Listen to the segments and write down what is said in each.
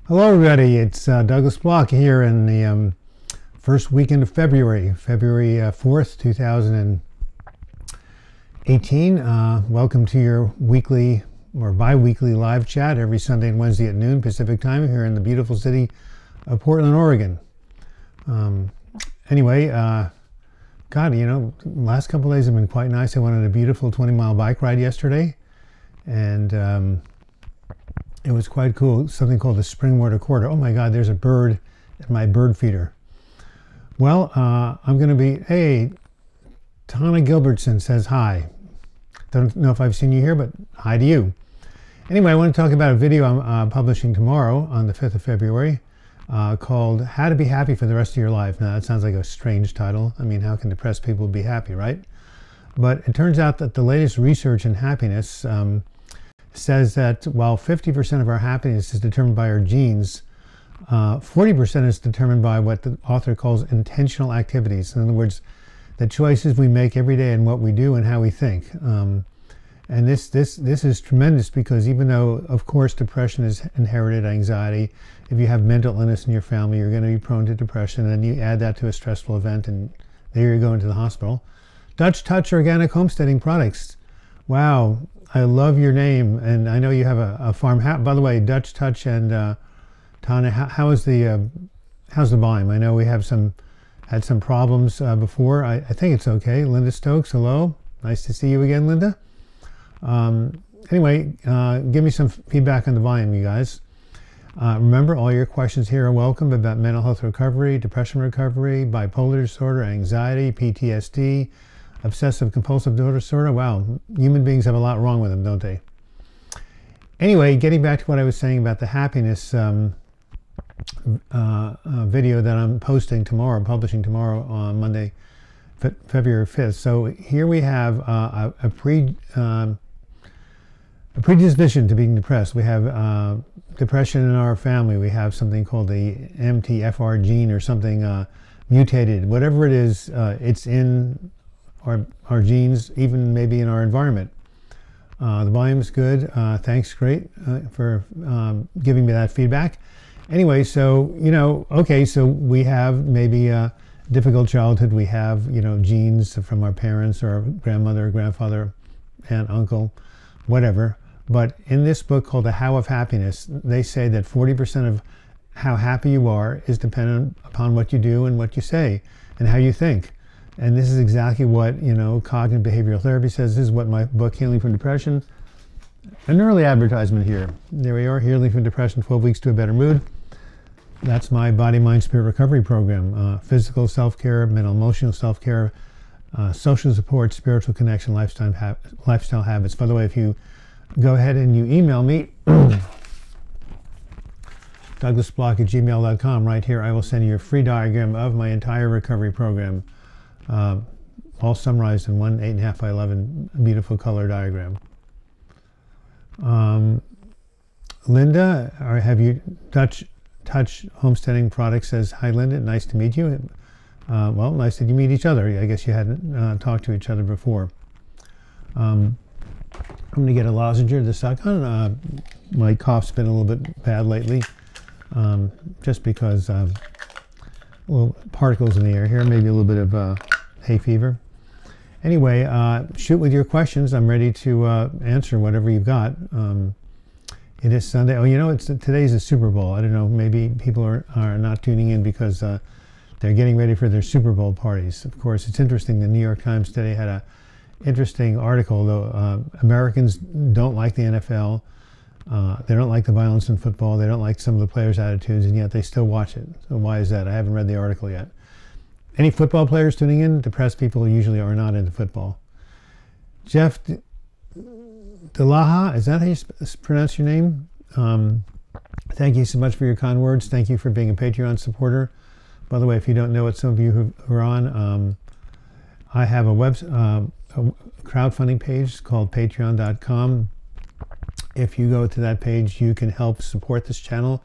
Hello, everybody. It's Douglas Block here in the first weekend of February 4th, 2018. Welcome to your weekly or bi-weekly live chat every Sunday and Wednesday at noon Pacific time here in the beautiful city of Portland, Oregon. Anyway, God, last couple of days have been quite nice. I went on a beautiful 20-mile bike ride yesterday, and it was quite cool, something called the Springwater Quarter. Oh my God, there's a bird at my bird feeder. Well, I'm going to be, hey, Tana Gilbertson says hi. Don't know if I've seen you here, but hi to you. Anyway, I want to talk about a video I'm publishing tomorrow on the 5th of February called How to Be Happy for the Rest of Your Life. Now, that sounds like a strange title. I mean, how can depressed people be happy, right? But it turns out that the latest research in happiness says that while 50% of our happiness is determined by our genes, 40% is determined by what the author calls intentional activities. In other words, the choices we make every day and what we do and how we think. And this is tremendous because even though, of course, depression is inherited anxiety, if you have mental illness in your family, you're going to be prone to depression, and you add that to a stressful event, and there you go into the hospital. Dutch Touch Organic Homesteading Products. Wow. I love your name, and I know you have a farm. By the way, Dutch Touch and Tana, how's the volume? I know we have had some problems before. I think it's okay. Linda Stokes, hello. Nice to see you again, Linda. Anyway, give me some feedback on the volume, you guys. Remember, all your questions here are welcome about mental health recovery, depression recovery, bipolar disorder, anxiety, PTSD, obsessive compulsive disorder. Wow, human beings have a lot wrong with them, don't they? Anyway, getting back to what I was saying about the happiness video that I'm publishing tomorrow on Monday, February 5th. So here we have a predisposition to being depressed. We have depression in our family. We have something called the MTFR gene or something mutated. Whatever it is, it's in our genes, even maybe in our environment. The volume's good. Thanks, great, for giving me that feedback. Anyway, so, okay, so we have maybe a difficult childhood. We have, genes from our parents or our grandmother, grandfather, aunt, uncle, whatever. But in this book called The How of Happiness, they say that 40% of how happy you are is dependent upon what you do and what you say and how you think. And this is exactly what, cognitive behavioral therapy says. This is what my book, Healing from Depression, an early advertisement here. There we are, Healing from Depression, 12 Weeks to a Better Mood. That's my body, mind, spirit recovery program. Physical self-care, mental, emotional self-care, social support, spiritual connection, lifestyle habits. By the way, if you go ahead and you email me, douglasblock@gmail.com, right here, I will send you a free diagram of my entire recovery program. All summarized in one 8.5 by 11 beautiful color diagram. Linda, or have you Dutch Touch Homesteading Products says, hi Linda, nice to meet you. Well, nice that you meet each other. I guess you hadn't talked to each other before. I'm going to get a lozenge to suck on. My cough's been a little bit bad lately, just because little particles in the air here, maybe a little bit of hay fever. Anyway, shoot with your questions. I'm ready to answer whatever you've got. It is Sunday. Oh, today's the Super Bowl. I don't know, maybe people are not tuning in because they're getting ready for their Super Bowl parties. Of course, it's interesting. The New York Times today had a interesting article, though. Americans don't like the NFL. They don't like the violence in football. They don't like some of the players' attitudes, and yet they still watch it. So why is that? I haven't read the article yet. Any football players tuning in? Depressed people usually are not into football. Jeff Delaha, is that how you pronounce your name? Thank you so much for your kind words. Thank you for being a Patreon supporter. By the way, if you don't know it, some of you who are on, I have a crowdfunding page called patreon.com. If you go to that page, you can help support this channel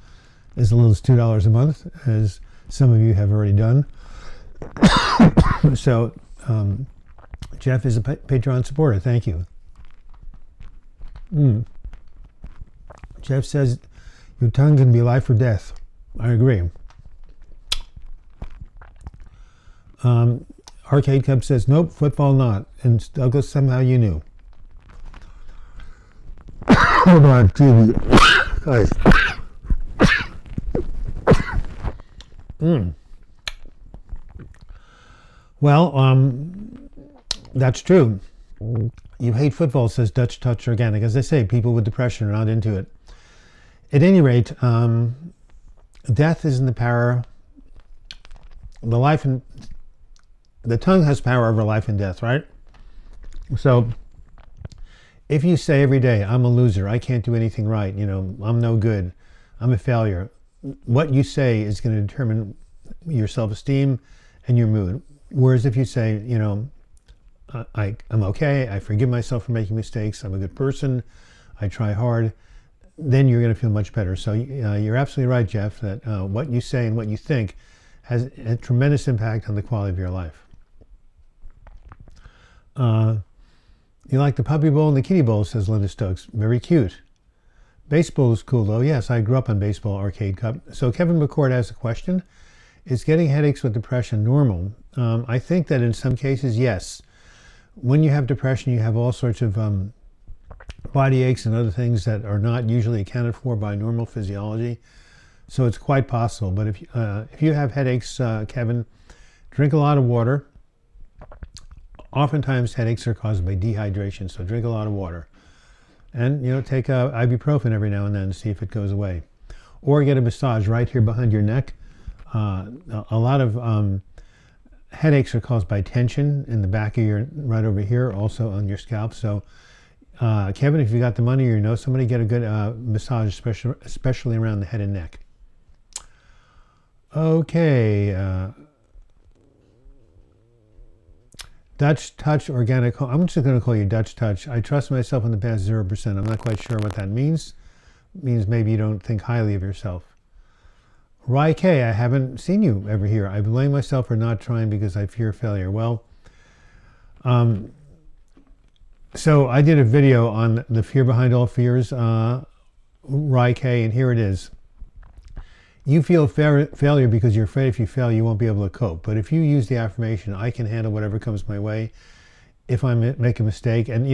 as little as $2 a month, as some of you have already done. So, Jeff is a Patreon supporter. Thank you. Jeff says, Your tongue can be life or death. I agree. Arcade Cub says, nope, football not. And Douglas, somehow you knew. Hold on, TV. Guys. Well, that's true. You hate football, says Dutch Touch Organic. As I say, people with depression are not into it. At any rate, death is in the power. The tongue has power over life and death, right? So if you say every day, I'm a loser, I can't do anything right, I'm no good, I'm a failure, what you say is going to determine your self-esteem and your mood. Whereas if you say, I'm okay, I forgive myself for making mistakes, I'm a good person, I try hard, then you're going to feel much better. So you're absolutely right, Jeff, that what you say and what you think has a tremendous impact on the quality of your life. You like the Puppy Bowl and the Kitty Bowl, says Linda Stokes. Very cute. Baseball is cool, though. Yes, I grew up on baseball, Arcade Cup. So Kevin McCord has a question. Is getting headaches with depression normal? I think that in some cases, yes. When you have depression, you have all sorts of body aches and other things that are not usually accounted for by normal physiology. So it's quite possible. But if you have headaches, Kevin, drink a lot of water. Oftentimes headaches are caused by dehydration, so drink a lot of water. And, take ibuprofen every now and then to see if it goes away. Or get a massage right here behind your neck. A lot of headaches are caused by tension in the back of right over here, also on your scalp. So, Kevin, if you got the money or you know somebody, get a good massage, especially around the head and neck. Okay. Dutch Touch Organic. I'm just going to call you Dutch Touch. I trust myself in the past 0%. I'm not quite sure what that means. It means maybe you don't think highly of yourself. Rai K, I haven't seen you ever here. I blame myself for not trying because I fear failure. Well, so I did a video on the fear behind all fears, Rai K, and here it is. You feel failure because you're afraid if you fail, you won't be able to cope. But if you use the affirmation, I can handle whatever comes my way if I make a mistake. And,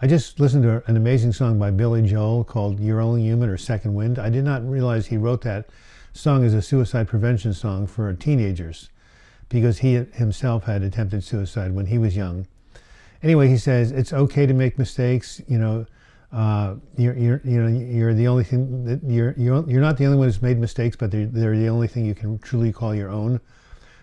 I just listened to an amazing song by Billy Joel called You're Only Human or Second Wind. I did not realize he wrote that song as a suicide prevention song for teenagers because he himself had attempted suicide when he was young. Anyway, he says, it's okay to make mistakes, you're the only thing that you're not the only one who's made mistakes, but they're the only thing you can truly call your own.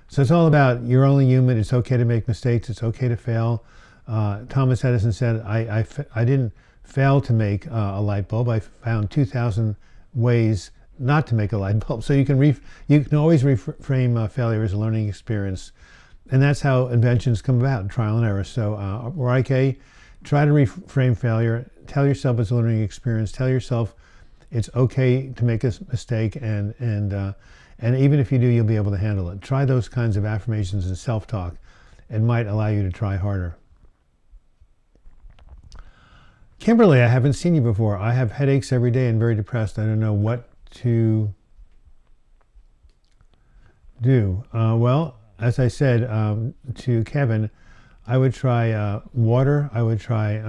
So it's all about you're only human. It's okay to make mistakes. It's okay to fail. Thomas Edison said, I didn't fail to make a light bulb. I found 2,000 ways not to make a light bulb. So you can always reframe failure as a learning experience, and that's how inventions come about, trial and error. So RIK, try to reframe failure. Tell yourself it's a learning experience. Tell yourself it's okay to make a mistake, and even if you do, you'll be able to handle it. Try those kinds of affirmations and self-talk. It might allow you to try harder. Kimberly, I haven't seen you before. I have headaches every day and very depressed. I don't know what to do. Well, as I said to Kevin, I would try water. I would try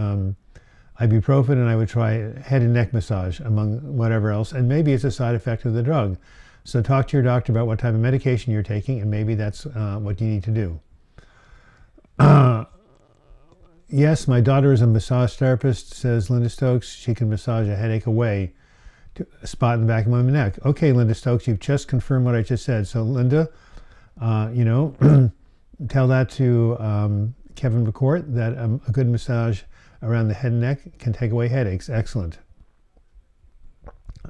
ibuprofen, and I would try head and neck massage, among whatever else. And maybe it's a side effect of the drug. So talk to your doctor about what type of medication you're taking, and maybe that's what you need to do. Yes, my daughter is a massage therapist, says Linda Stokes. She can massage a headache away to a spot in the back of my neck. Okay, Linda Stokes, you've just confirmed what I just said. So Linda, tell that to Kevin McCourt that a good massage around the head and neck can take away headaches. Excellent.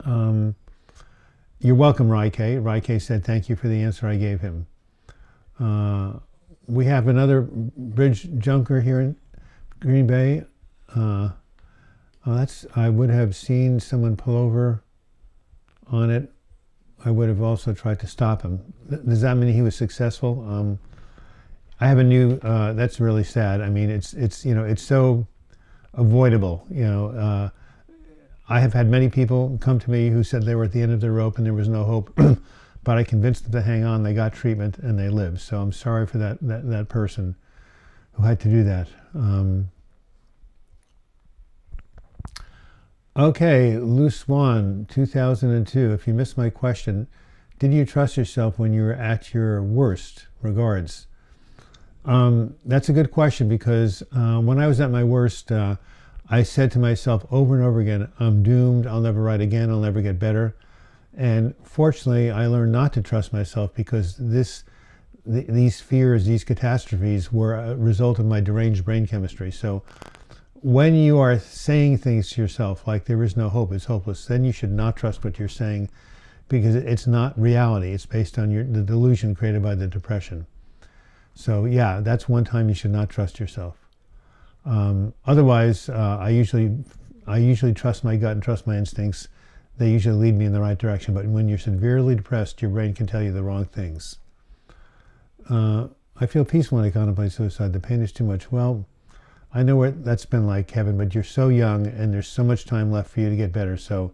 You're welcome, Rai K. Rai K said thank you for the answer I gave him. We have another bridge junker here in Green Bay. I would have seen someone pull over on it. I would have also tried to stop him. Does that mean he was successful? I have a new, that's really sad. I mean, it's so avoidable. I have had many people come to me who said they were at the end of their rope and there was no hope, but I convinced them to hang on. They got treatment and they lived. So I'm sorry for that person who had to do that. Okay, Loose Swan, 2002. If you missed my question, did you trust yourself when you were at your worst? Regards. That's a good question, because when I was at my worst, I said to myself over and over again, I'm doomed, I'll never write again, I'll never get better. And fortunately, I learned not to trust myself, because these fears, these catastrophes were a result of my deranged brain chemistry. So when you are saying things to yourself like there is no hope, it's hopeless, then you should not trust what you're saying, because it's not reality. It's based on the delusion created by the depression. So yeah, that's one time you should not trust yourself. Otherwise, I usually trust my gut and trust my instincts. They usually lead me in the right direction. But when you're severely depressed, your brain can tell you the wrong things. I feel peaceful when I contemplate suicide. The pain is too much. Well, I know what that's been like, Kevin, but you're so young and there's so much time left for you to get better. So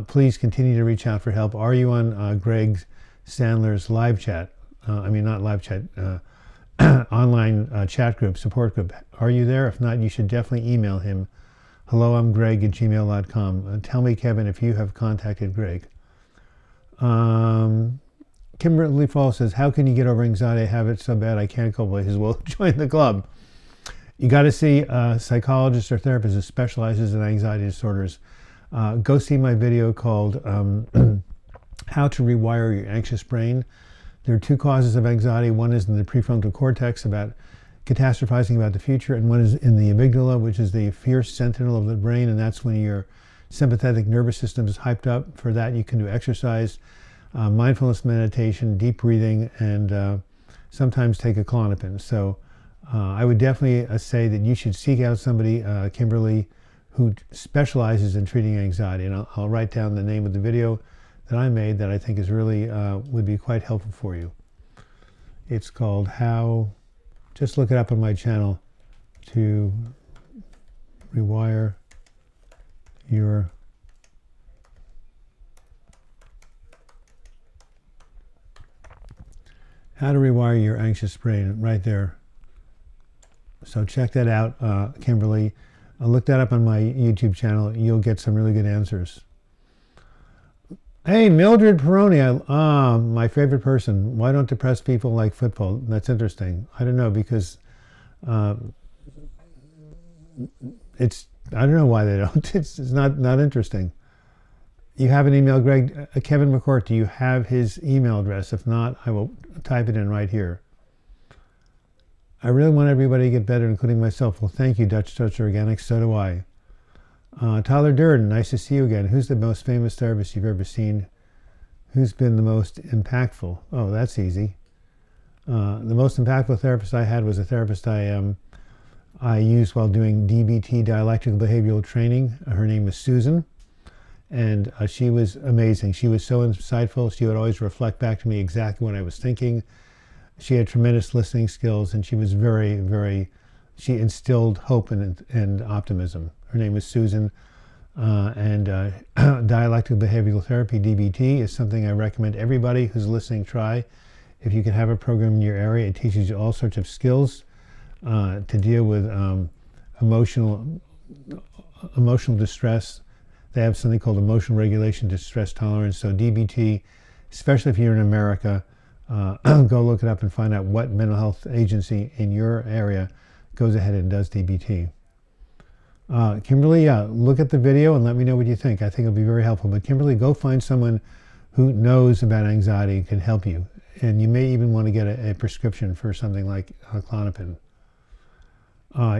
please continue to reach out for help. Are you on Greg Sandler's live chat? I mean, not live chat, online chat group, support group. Are you there? If not, you should definitely email him. Hello, I'm Greg at gmail.com. Tell me, Kevin, if you have contacted Greg. Kimberly Fall says, how can you get over anxiety? I have it so bad I can't go places. Well, join the club. You got to see a psychologist or therapist who specializes in anxiety disorders. Go see my video called How to Rewire Your Anxious Brain. There are two causes of anxiety. One is in the prefrontal cortex, about catastrophizing about the future, and one is in the amygdala, which is the fierce sentinel of the brain, and that's when your sympathetic nervous system is hyped up. For that, you can do exercise, mindfulness meditation, deep breathing, and sometimes take a Klonopin. So I would definitely say that you should seek out somebody, Kimberly, who specializes in treating anxiety. And I'll write down the name of the video that I made that I think is really would be quite helpful for you. It's called How, just look it up on my channel, to rewire your How to Rewire Your Anxious Brain, right there. So check that out, Kimberly. Look that up on my YouTube channel. You'll get some really good answers. Hey, Mildred Peroni, my favorite person. Why don't depressed people like football? That's interesting. I don't know, because I don't know why they don't. It's not interesting. You have an email, Greg. Kevin McCourt, do you have his email address? If not, I will type it in right here. I really want everybody to get better, including myself. Well, thank you, Dutch Organics. So do I. Tyler Durden, nice to see you again. Who's the most famous therapist you've ever seen? Who's been the most impactful? Oh, that's easy. The most impactful therapist I had was a therapist I used while doing DBT, dialectical behavioral training. Her name was Susan, and she was amazing. She was so insightful. She would always reflect back to me exactly what I was thinking. She had tremendous listening skills, and she was she instilled hope and optimism. Her name is Susan, and dialectical behavioral therapy, DBT, is something I recommend everybody who's listening try. If you can have a program in your area, it teaches you all sorts of skills to deal with emotional distress. They have something called emotional regulation, distress tolerance. So DBT, especially if you're in America, go look it up and find out what mental health agency in your area goes ahead and does DBT. Kimberly, look at the video and let me know what you think. I think it'll be very helpful. But Kimberly, go find someone who knows about anxiety and can help you. And you may even want to get a prescription for something like Klonopin.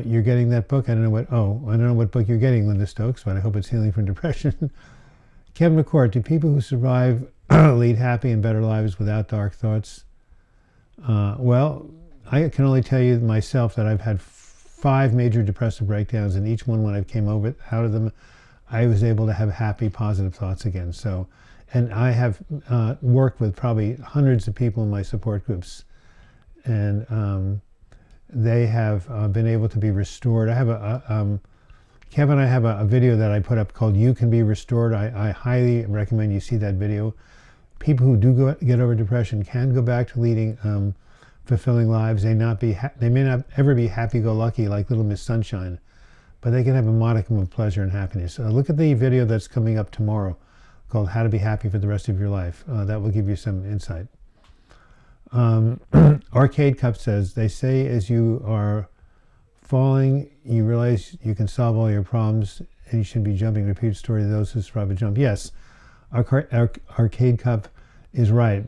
You're getting that book? I don't know what book you're getting, Linda Stokes, but I hope it's Healing from Depression. Kevin McCourt, do people who survive lead happy and better lives without dark thoughts? Well, I can only tell you myself that I've had 5 major depressive breakdowns, and each one, when I came out of them, I was able to have happy, positive thoughts again. So, and I have worked with probably hundreds of people in my support groups, and they have been able to be restored. I have Kevin, I have a video that I put up called You Can Be Restored. I highly recommend you see that video. People who do get over depression can go back to leading fulfilling lives. They may not ever be happy-go-lucky like Little Miss Sunshine, but they can have a modicum of pleasure and happiness. Look at the video that's coming up tomorrow called How to Be Happy for the Rest of Your Life. That will give you some insight. Arcade Cup says, they say as you are falling, you realize you can solve all your problems and you should be jumping. Repeat story to those who survive a jump. Yes, Arcade Cup is right.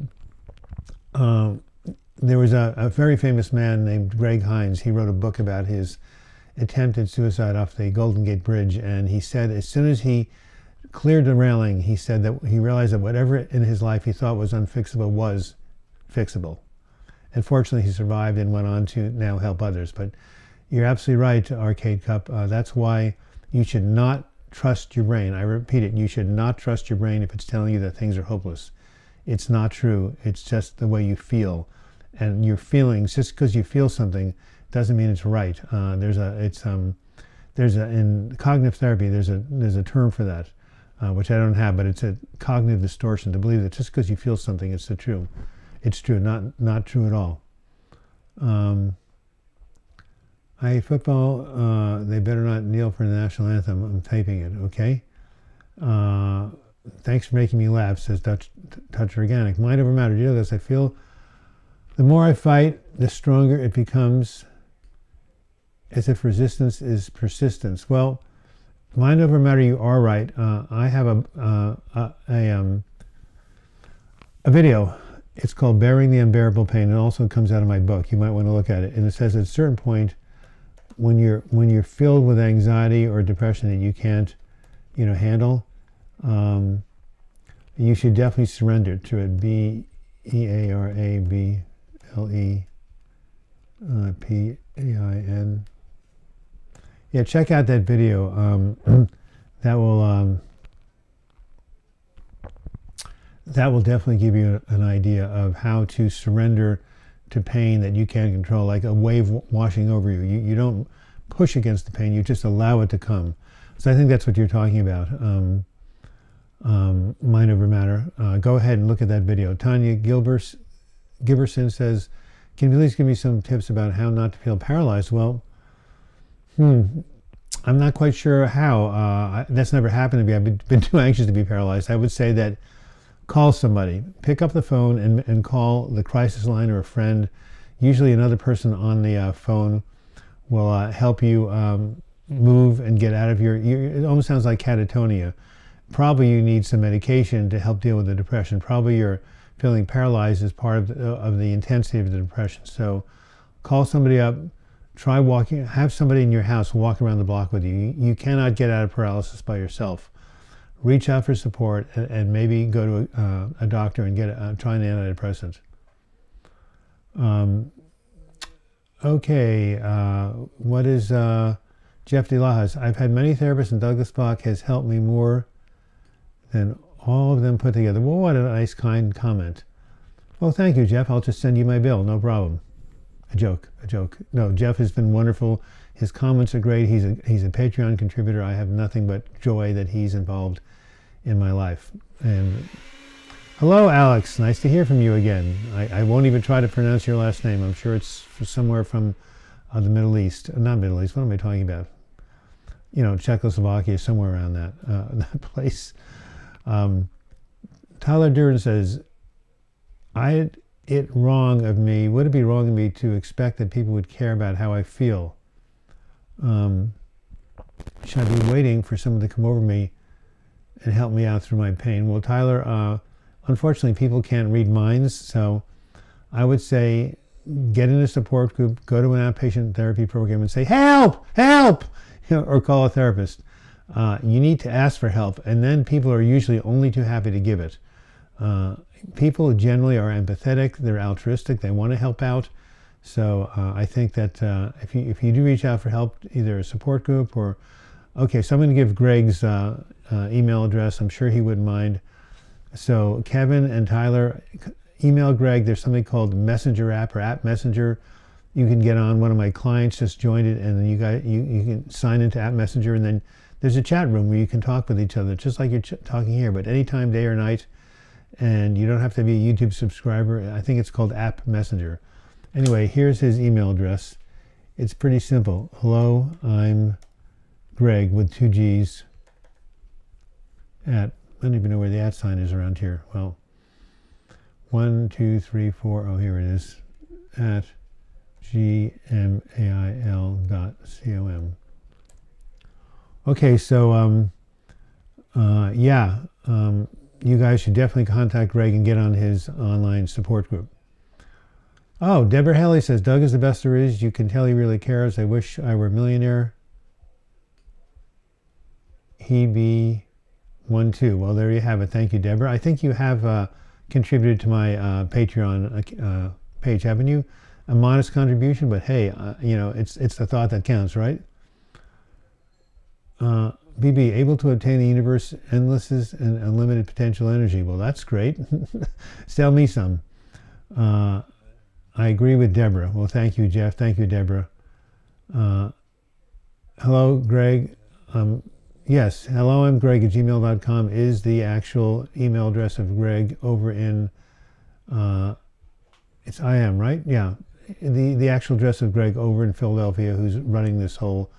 There was a very famous man named Greg Hines. He wrote a book about his attempted suicide off the Golden Gate Bridge, and he said as soon as he cleared the railing, he said that he realized that whatever in his life he thought was unfixable was fixable. And fortunately, he survived and went on to now help others. But you're absolutely right, Arcade Cup. That's why you should not trust your brain. I repeat it, you should not trust your brain if it's telling you that things are hopeless. It's not true. It's just the way you feel. And your feelings, just because you feel something, doesn't mean it's right. In cognitive therapy, there's a term for that, which I don't have, but it's a cognitive distortion to believe that just because you feel something, it's true. It's true, not true at all. I hate football. They better not kneel for the national anthem. I'm typing it, okay? Thanks for making me laugh, says Touch Organic. Mind over matter. Do you know this? I feel the more I fight, the stronger it becomes, as if resistance is persistence. Well, mind over matter, you are right. I have a video. It's called Bearing the Unbearable Pain. It also comes out of my book. You might want to look at it. And it says at a certain point, when you're filled with anxiety or depression that you can't, handle, you should definitely surrender to it. BEARABLEPAIN. Yeah, check out that video. That will definitely give you an idea of how to surrender to pain that you can't control, like a wave washing over you. You don't push against the pain, you just allow it to come. So I think that's what you're talking about, mind over matter. Go ahead and look at that video. Tanya Giberson says, can you please give me some tips about how not to feel paralyzed? Well, I'm not quite sure how. That's never happened to me. I've been too anxious to be paralyzed. I would say that call somebody. Pick up the phone and call the crisis line or a friend. Usually another person on the phone will help you move and get out of it almost sounds like catatonia. Probably you need some medication to help deal with the depression. Probably you're feeling paralyzed as part of the intensity of the depression. So call somebody up, try walking, have somebody in your house walk around the block with you. You cannot get out of paralysis by yourself. Reach out for support and maybe go to a doctor and try an antidepressant. Okay, what is Jeff DeLajas? I've had many therapists and Douglas Bach has helped me more than all of them put together. Well, what a nice, kind comment. Well, thank you, Jeff. I'll just send you my bill. No problem. A joke. No, Jeff has been wonderful. His comments are great. He's a Patreon contributor. I have nothing but joy that he's involved in my life. And hello, Alex. Nice to hear from you again. I won't even try to pronounce your last name. I'm sure it's somewhere from the Middle East. Not Middle East. What am I talking about? Czechoslovakia, somewhere around that place. Tyler Duran says, would it be wrong of me to expect that people would care about how I feel? Should I be waiting for someone to come over me and help me out through my pain? Well, Tyler, unfortunately, people can't read minds, so I would say get in a support group, go to an outpatient therapy program and say, help, or call a therapist. You need to ask for help, and then people are usually only too happy to give it. People generally are empathetic, they're altruistic, they want to help out. So I think that if you do reach out for help, either a support group or, okay, so I'm going to give Greg's email address. I'm sure he wouldn't mind. So Kevin and Tyler, email Greg. There's something called Messenger app or App Messenger. You can get on. One of my clients just joined it, and then you can sign into App Messenger, and then there's a chat room where you can talk with each other, just like you're talking here, but anytime, day or night, and you don't have to be a YouTube subscriber. I think it's called App Messenger. Anyway, here's his email address. It's pretty simple. Hello, I'm Greg with 2 G's at, I don't even know where the @ sign is around here. Well, 1, 2, 3, 4, oh, here it is, at gmail.com. Okay, so you guys should definitely contact Greg and get on his online support group. Oh, Deborah Haley says, Doug is the best there is. You can tell he really cares. I wish I were a millionaire. He'd be one too. Well, there you have it. Thank you, Deborah. I think you have contributed to my Patreon page, haven't you? A modest contribution, but hey, you know, it's the thought that counts, right? BB, able to obtain the universe, endless and unlimited potential energy. Well, that's great. Sell me some. I agree with Deborah. Well, thank you, Jeff. Thank you, Deborah. Hello, Greg. Yes, hello, I'm Greg at gmail.com is the actual email address of Greg over in, it's I am, right? Yeah. The actual address of Greg over in Philadelphia, who's running this whole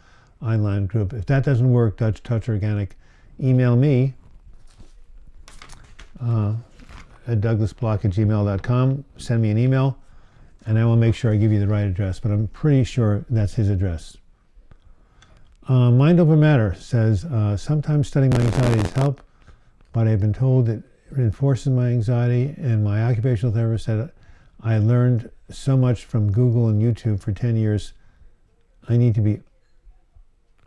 online group. If that doesn't work, Dutch Touch Organic, email me at douglasblock@gmail.com. Send me an email, and I will make sure I give you the right address, but I'm pretty sure that's his address. Mind Over Matter says, sometimes studying my anxiety has helped, but I've been told it reinforces my anxiety, and my occupational therapist said I learned so much from Google and YouTube for 10 years. I need to be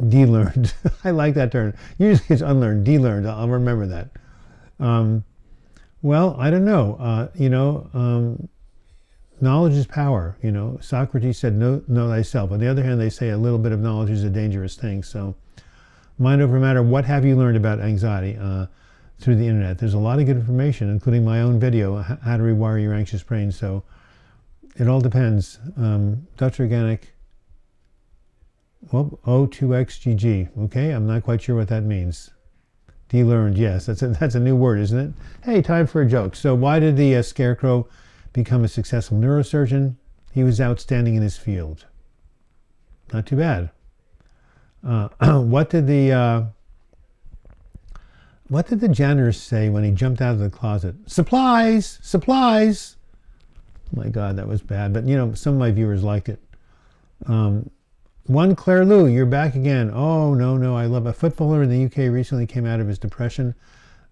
de-learned. I like that term. Usually it's unlearned, de-learned. I'll remember that. Well, I don't know. Knowledge is power. You know, Socrates said, know thyself. On the other hand, they say a little bit of knowledge is a dangerous thing. So, Mind Over Matter, what have you learned about anxiety through the internet? There's a lot of good information, including my own video, How to Rewire Your Anxious Brain. So, it all depends. Dutch Organic, well, O2XGG. Okay, I'm not quite sure what that means. De-learned, yes, that's a new word, isn't it? Hey, time for a joke. So why did the Scarecrow become a successful neurosurgeon? He was outstanding in his field. Not too bad. What did the janitor say when he jumped out of the closet? Supplies! Supplies! Oh my God, that was bad. But, you know, some of my viewers liked it. One Claire Lou, you're back again. Oh, no, I love a footballer in the UK recently came out of his depression.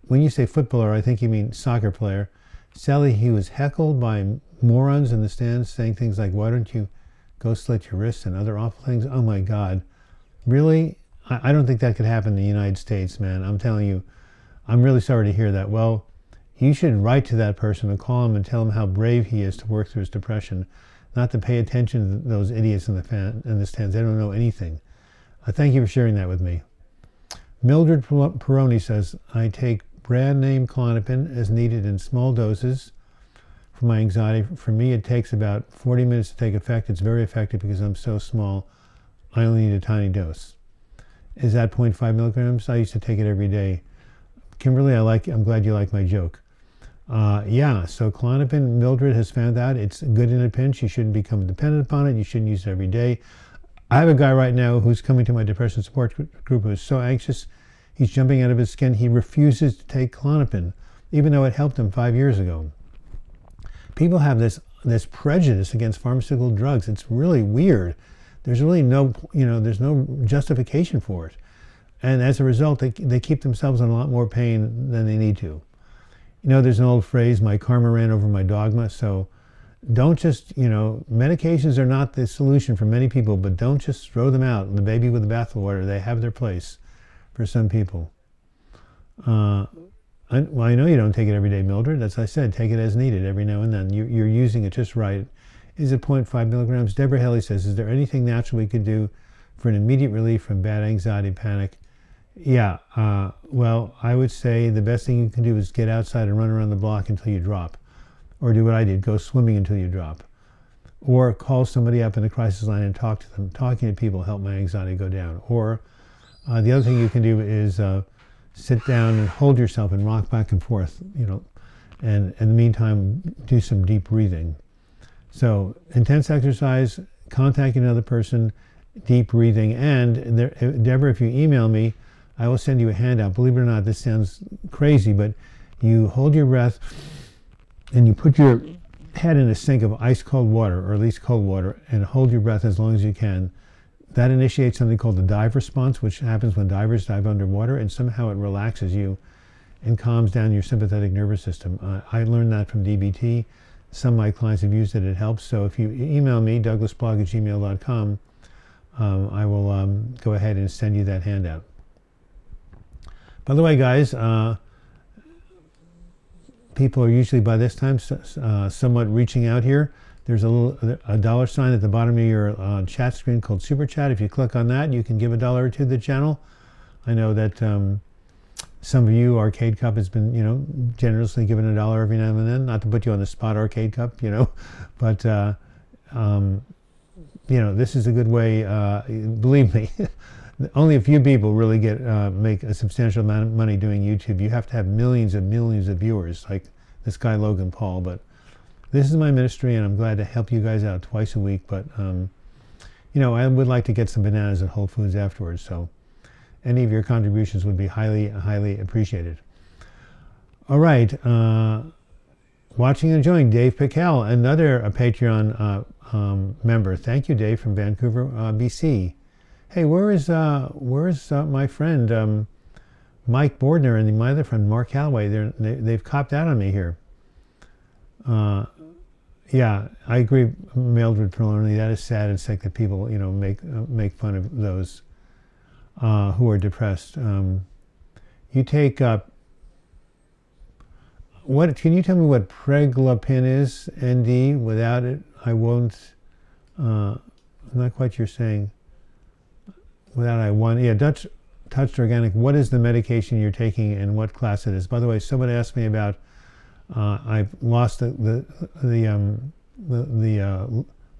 When you say footballer, I think you mean soccer player. Sally, he was heckled by morons in the stands saying things like, why don't you go slit your wrists and other awful things? Oh my God. Really? I don't think that could happen in the United States, man. I'm telling you, I'm really sorry to hear that. Well, you should write to that person and call him and tell him how brave he is to work through his depression, not to pay attention to those idiots in the stands. They don't know anything. Thank you for sharing that with me. Mildred Peroni says, I take brand name Klonopin as needed in small doses for my anxiety. For me, it takes about 40 minutes to take effect. It's very effective because I'm so small. I only need a tiny dose. Is that 0.5 milligrams? I used to take it every day. Kimberly, I'm glad you like my joke. Yeah, so Klonopin, Mildred has found out it's good in a pinch. You shouldn't become dependent upon it. You shouldn't use it every day. I have a guy right now who's coming to my depression support group who's so anxious, he's jumping out of his skin. He refuses to take Klonopin, even though it helped him 5 years ago. People have this prejudice against pharmaceutical drugs. It's really weird. There's really no, there's no justification for it. And as a result, they keep themselves in a lot more pain than they need to. You know, there's an old phrase, my karma ran over my dogma. So don't just, medications are not the solution for many people, but don't just throw them out. The baby with the bathwater, they have their place for some people. I know you don't take it every day, Mildred. As I said, take it as needed every now and then. You're using it just right. Is it 0.5 milligrams? Deborah Haley says, is there anything natural we could do for an immediate relief from bad anxiety, panic? Yeah, well, I would say the best thing you can do is get outside and run around the block until you drop. Or do what I did, go swimming until you drop. or call somebody up in the crisis line and talk to them. Talking to people help my anxiety go down. Or the other thing you can do is sit down and hold yourself and rock back and forth, and in the meantime, do some deep breathing. So intense exercise, contacting another person, deep breathing, and Deborah, if you email me, I will send you a handout. Believe it or not, this sounds crazy, but you hold your breath and you put your head in a sink of ice cold water, or at least cold water, and hold your breath as long as you can. That initiates something called the dive response, which happens when divers dive underwater, and somehow it relaxes you and calms down your sympathetic nervous system. I learned that from DBT. Some of my clients have used it. It helps. So if you email me, douglasblog@gmail.com, I will go ahead and send you that handout. By the way, guys, people are usually by this time somewhat reaching out here. There's a dollar sign at the bottom of your chat screen called Super Chat. If you click on that, you can give $1 or $2 to the channel. I know that some of you, Arcade Cup has been, generously giving $1 every now and then. Not to put you on the spot, Arcade Cup, but this is a good way. Believe me, only a few people really make a substantial amount of money doing YouTube. You have to have millions and millions of viewers, like this guy Logan Paul. But this is my ministry, and I'm glad to help you guys out twice a week. But I would like to get some bananas at Whole Foods afterwards. So any of your contributions would be highly, highly appreciated. All right, watching and enjoying Dave Pickell, another Patreon member. Thank you, Dave, from Vancouver, BC. Hey, where is my friend Mike Bordner and my other friend Mark Calloway? They've copped out on me here. Yeah, I agree, Mildred Perloni. That is sad and sick that people, make fun of those who are depressed. You take what? Can you tell me what preglapin is, ND? Without it, I won't. I'm not quite sure you're saying. Without I won. Yeah, Dutch Touched Organic. What is the medication you're taking and what class it is? By the way, someone asked me about. I've lost the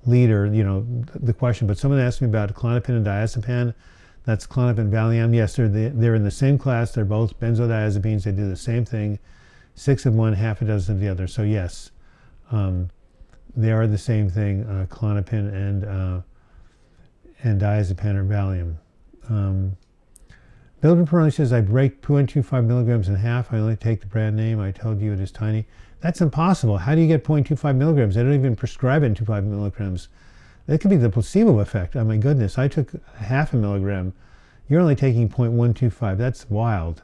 leader, the question, but someone asked me about Klonopin and diazepam. That's Klonopin, Valium. Yes, they're in the same class. They're both benzodiazepines. They do the same thing. 6 of one, half a dozen of the other. So yes, they are the same thing. Klonopin and diazepam or Valium. Mildred Peroni says, I break 0.25 milligrams in half. I only take the brand name. I told you it is tiny. That's impossible. How do you get 0.25 milligrams? They don't even prescribe it in 2.5 milligrams. That could be the placebo effect. Oh my goodness, I took half a milligram. You're only taking 0.125. That's wild.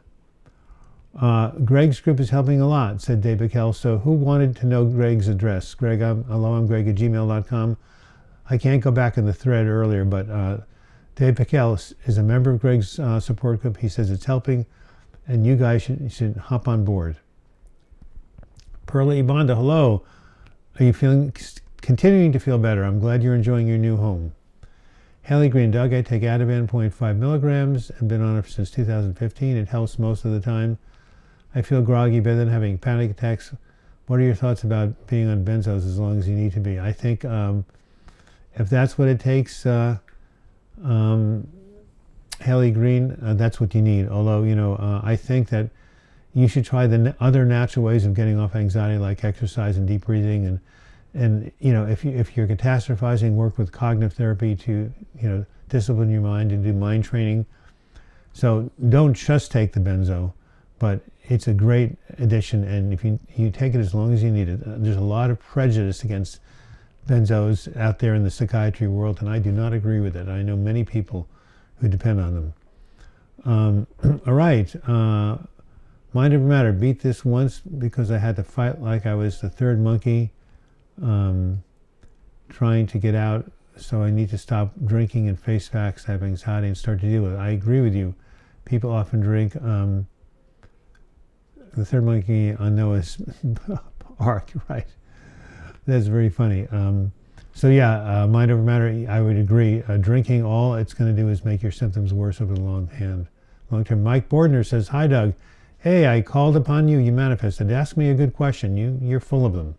Greg's group is helping a lot, said Dave Bickel. So who wanted to know Greg's address? Greg, I'm Greg at gmail.com. I can't go back in the thread earlier, but Dave Bickel is a member of Greg's support group. He says it's helping, and you guys should hop on board. Perla Ibanda, hello. Are you continuing to feel better? I'm glad you're enjoying your new home. Haley Green, Doug, I take Ativan 0.5 milligrams and been on it since 2015. It helps most of the time. I feel groggy better than having panic attacks. What are your thoughts about being on benzos as long as you need to be? I think if that's what it takes, Haley Green, that's what you need. Although, I think that you should try the other natural ways of getting off anxiety, like exercise and deep breathing, and if you're catastrophizing, work with cognitive therapy to discipline your mind and do mind training. So don't just take the benzo, but it's a great addition, and if you take it as long as you need it. There's a lot of prejudice against benzos out there in the psychiatry world, and I do not agree with it. I know many people who depend on them. All right, mind over matter. Beat this once because I had to fight like I was the third monkey, trying to get out. So I need to stop drinking and face facts, have anxiety, and start to deal with it. I agree with you. People often drink. The third monkey on Noah's Ark, right? That's very funny. So yeah, mind over matter, I would agree. Drinking, all it's going to do is make your symptoms worse over the long term. Mike Bordner says, hi Doug. Hey, I called upon you, you manifested. Ask me a good question. You're full of them.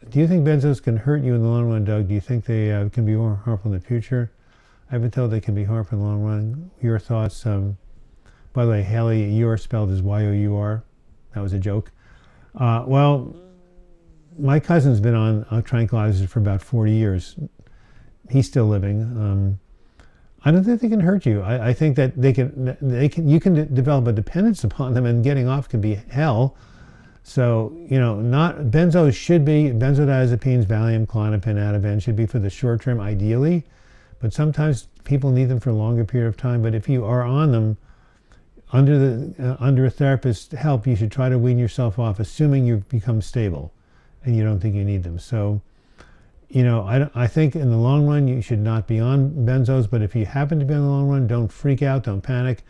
do you think benzos can hurt you in the long run, Doug? Do you think they can be more harmful in the future? I've been told they can be harmful in the long run. Your thoughts? By the way, Haley, you're spelled as Y-O-U-R. That was a joke. Well, my cousin's been on tranquilizers for about 40 years. He's still living. I don't think they can hurt you. I think that you can develop a dependence upon them, and getting off can be hell. So, you know, benzos should be, benzodiazepines, Valium, Klonopin, Ativan should be for the short term, ideally. But sometimes people need them for a longer period of time. But if you are on them, under a therapist's help, you should try to wean yourself off, assuming you've become stable and you don't think you need them. So, you know, I think in the long run you should not be on benzos, but if you happen to be on the long run, don't freak out, don't panic.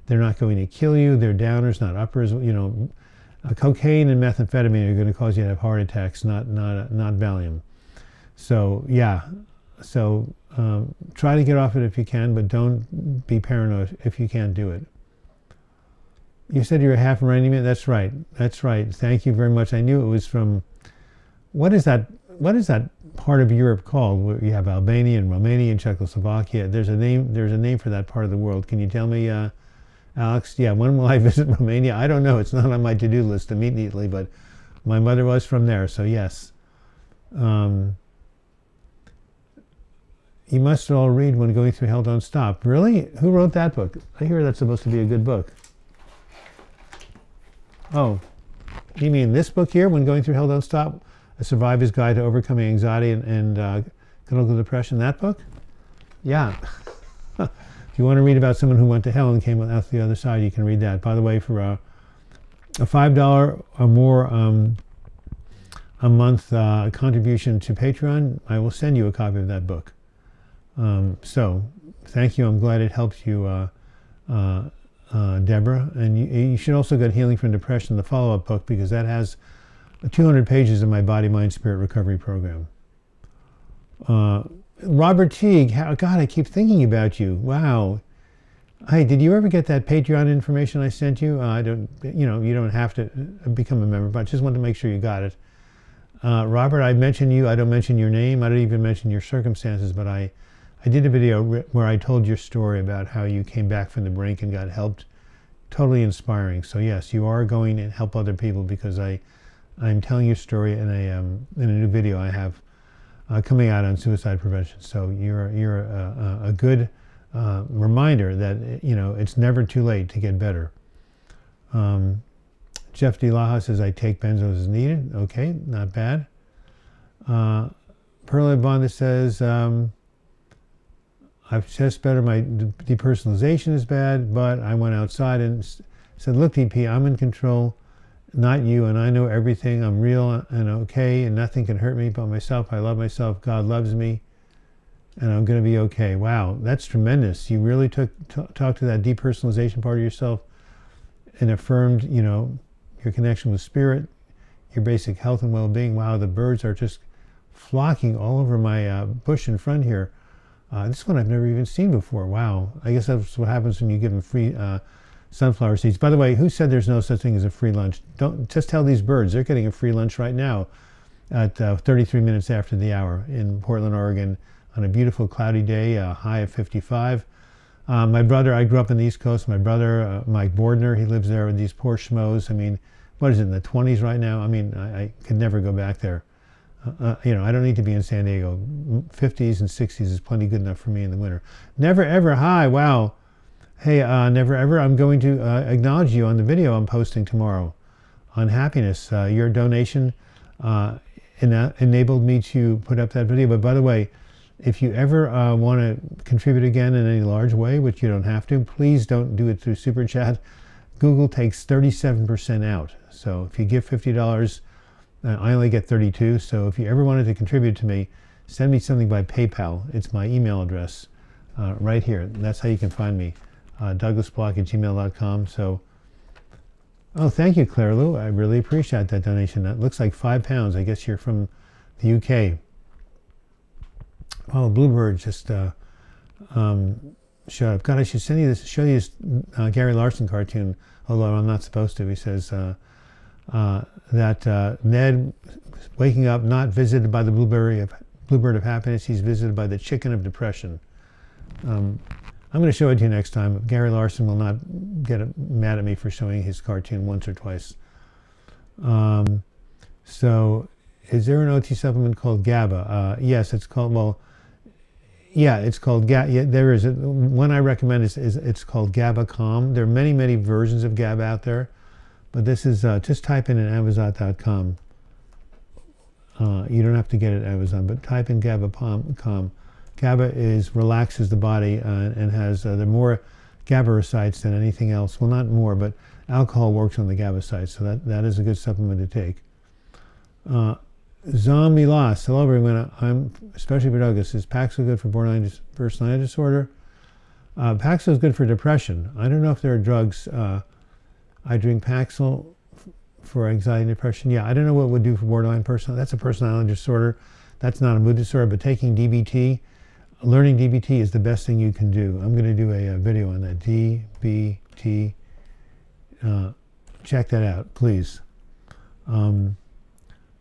They're not going to kill you. They're downers, not uppers. You know, cocaine and methamphetamine are going to cause you to have heart attacks, not Valium. So yeah, so try to get off it if you can, but don't be paranoid if you can't do it. You said you're a half Iranian. That's right. That's right. Thank you very much. I knew it was from, what is that part of Europe called? Where you have Albania and Romania and Czechoslovakia. There's a name for that part of the world. Can you tell me, Alex? Yeah, when will I visit Romania? I don't know. It's not on my to-do list immediately, but my mother was from there, so yes. You must all read When Going Through Hell Don't Stop. Really? Who wrote that book? I hear that's supposed to be a good book. Oh, you mean this book here, When Going Through Hell Don't Stop? A Survivor's Guide to Overcoming Anxiety and Clinical Depression, that book? Yeah. If you want to read about someone who went to hell and came out the other side, you can read that. By the way, for a $5 or more a month contribution to Patreon, I will send you a copy of that book. So, thank you. I'm glad it helps you, Deborah. And you should also get Healing from Depression, the follow-up book, because that has 200 pages of my Body, Mind, Spirit recovery program. Robert Teague, God, I keep thinking about you. Wow. Hey, did you ever get that Patreon information I sent you? I don't, you know, you don't have to become a member, but I just wanted to make sure you got it. Robert, I mentioned you. I don't mention your name. I don't even mention your circumstances, but I did a video where I told your story about how you came back from the brink and got helped. Totally inspiring. So yes, you are going to help other people, because I'm telling your story in a new video I have coming out on suicide prevention. So you're a good reminder that, you know, it's never too late to get better. Jeff De Laja says, I take benzos as needed. Okay, not bad. Perla Bonda says, I've just better, my depersonalization is bad, but I went outside and said, look, DP, I'm in control, not you, and I know everything. I'm real and okay, and nothing can hurt me but myself. I love myself. God loves me, and I'm going to be okay. Wow, that's tremendous. You really talked to that depersonalization part of yourself and affirmed, you know, your connection with spirit, your basic health and well-being. Wow, the birds are just flocking all over my bush in front here. This one I've never even seen before. Wow. I guess that's what happens when you give them free sunflower seeds. By the way, who said there's no such thing as a free lunch? Don't just tell these birds they're getting a free lunch right now at 33 minutes after the hour in Portland, Oregon, on a beautiful cloudy day, a high of 55. My brother, I grew up in the East Coast. My brother, Mike Bordner, he lives there with these poor schmoes. I mean, what is it, in the 20s right now? I mean, I could never go back there. You know, I don't need to be in San Diego. 50s and 60s is plenty good enough for me in the winter. Never Ever, hi, wow. Hey, Never Ever, I'm going to acknowledge you on the video I'm posting tomorrow on happiness. Your donation enabled me to put up that video. But by the way, if you ever want to contribute again in any large way, which you don't have to, please don't do it through Super Chat. Google takes 37% out. So if you give $50, I only get 32, so if you ever wanted to contribute to me, send me something by PayPal. It's my email address right here. That's how you can find me, douglasblock@gmail.com. So, oh, thank you, Claire Lou. I really appreciate that donation. That looks like £5. I guess you're from the UK. Oh, Bluebird just showed up. God, I should show you this Gary Larson cartoon, although I'm not supposed to. He says, that Ned waking up not visited by the bluebird of happiness, he's visited by the chicken of depression. I'm going to show it to you next time. Gary Larson will not get mad at me for showing his cartoon once or twice. So, is there an OT supplement called GABA? Yes, it's called, well, yeah, it's called GABA. Yeah, there is. One I recommend is it's called GABA Calm. There are many, many versions of GABA out there, but this is, just type in Amazon.com. You don't have to get it at Amazon, but type in GABA Calm. GABA relaxes the body and has the more GABA sites than anything else. Well, not more, but alcohol works on the GABA sites, so that is a good supplement to take. Zombie Loss. Hello, everyone. I'm especially for Douglas. Is Paxil good for borderline personality disorder? Paxil is good for depression. I don't know if there are drugs. I drink Paxil for anxiety and depression. Yeah, I don't know what it would do for borderline personality. That's a personality disorder. That's not a mood disorder. But taking DBT, learning DBT is the best thing you can do. I'm going to do a video on that. DBT. Check that out, please.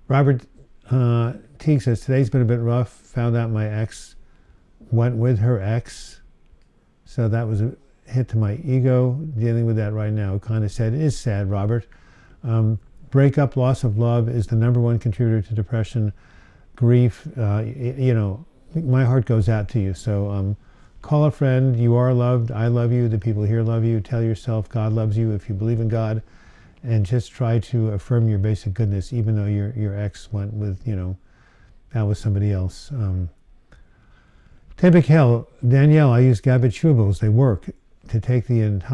Robert Teague says, today's been a bit rough. Found out my ex went with her ex. So that was a hit to my ego. Dealing with that right now. Kind of sad. It is sad, Robert. Breakup, loss of love is the #1 contributor to depression. Grief, you know, my heart goes out to you. So call a friend. You are loved. I love you. The people here love you. Tell yourself God loves you if you believe in God. And just try to affirm your basic goodness, even though your ex went with, you know, that was somebody else. Typical, Danielle, I use GABA chewables. They work to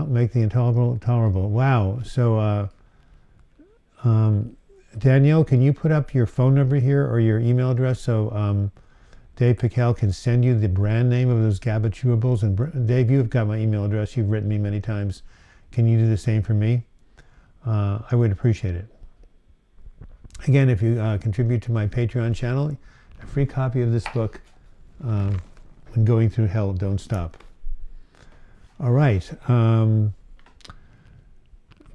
make the intolerable tolerable. Wow. So, Danielle, can you put up your phone number here or your email address so Dave Piquel can send you the brand name of those GABA chewables? And Dave, you have got my email address. You've written me many times. Can you do the same for me? I would appreciate it. Again, if you contribute to my Patreon channel, a free copy of this book, When Going Through Hell, Don't Stop. All right.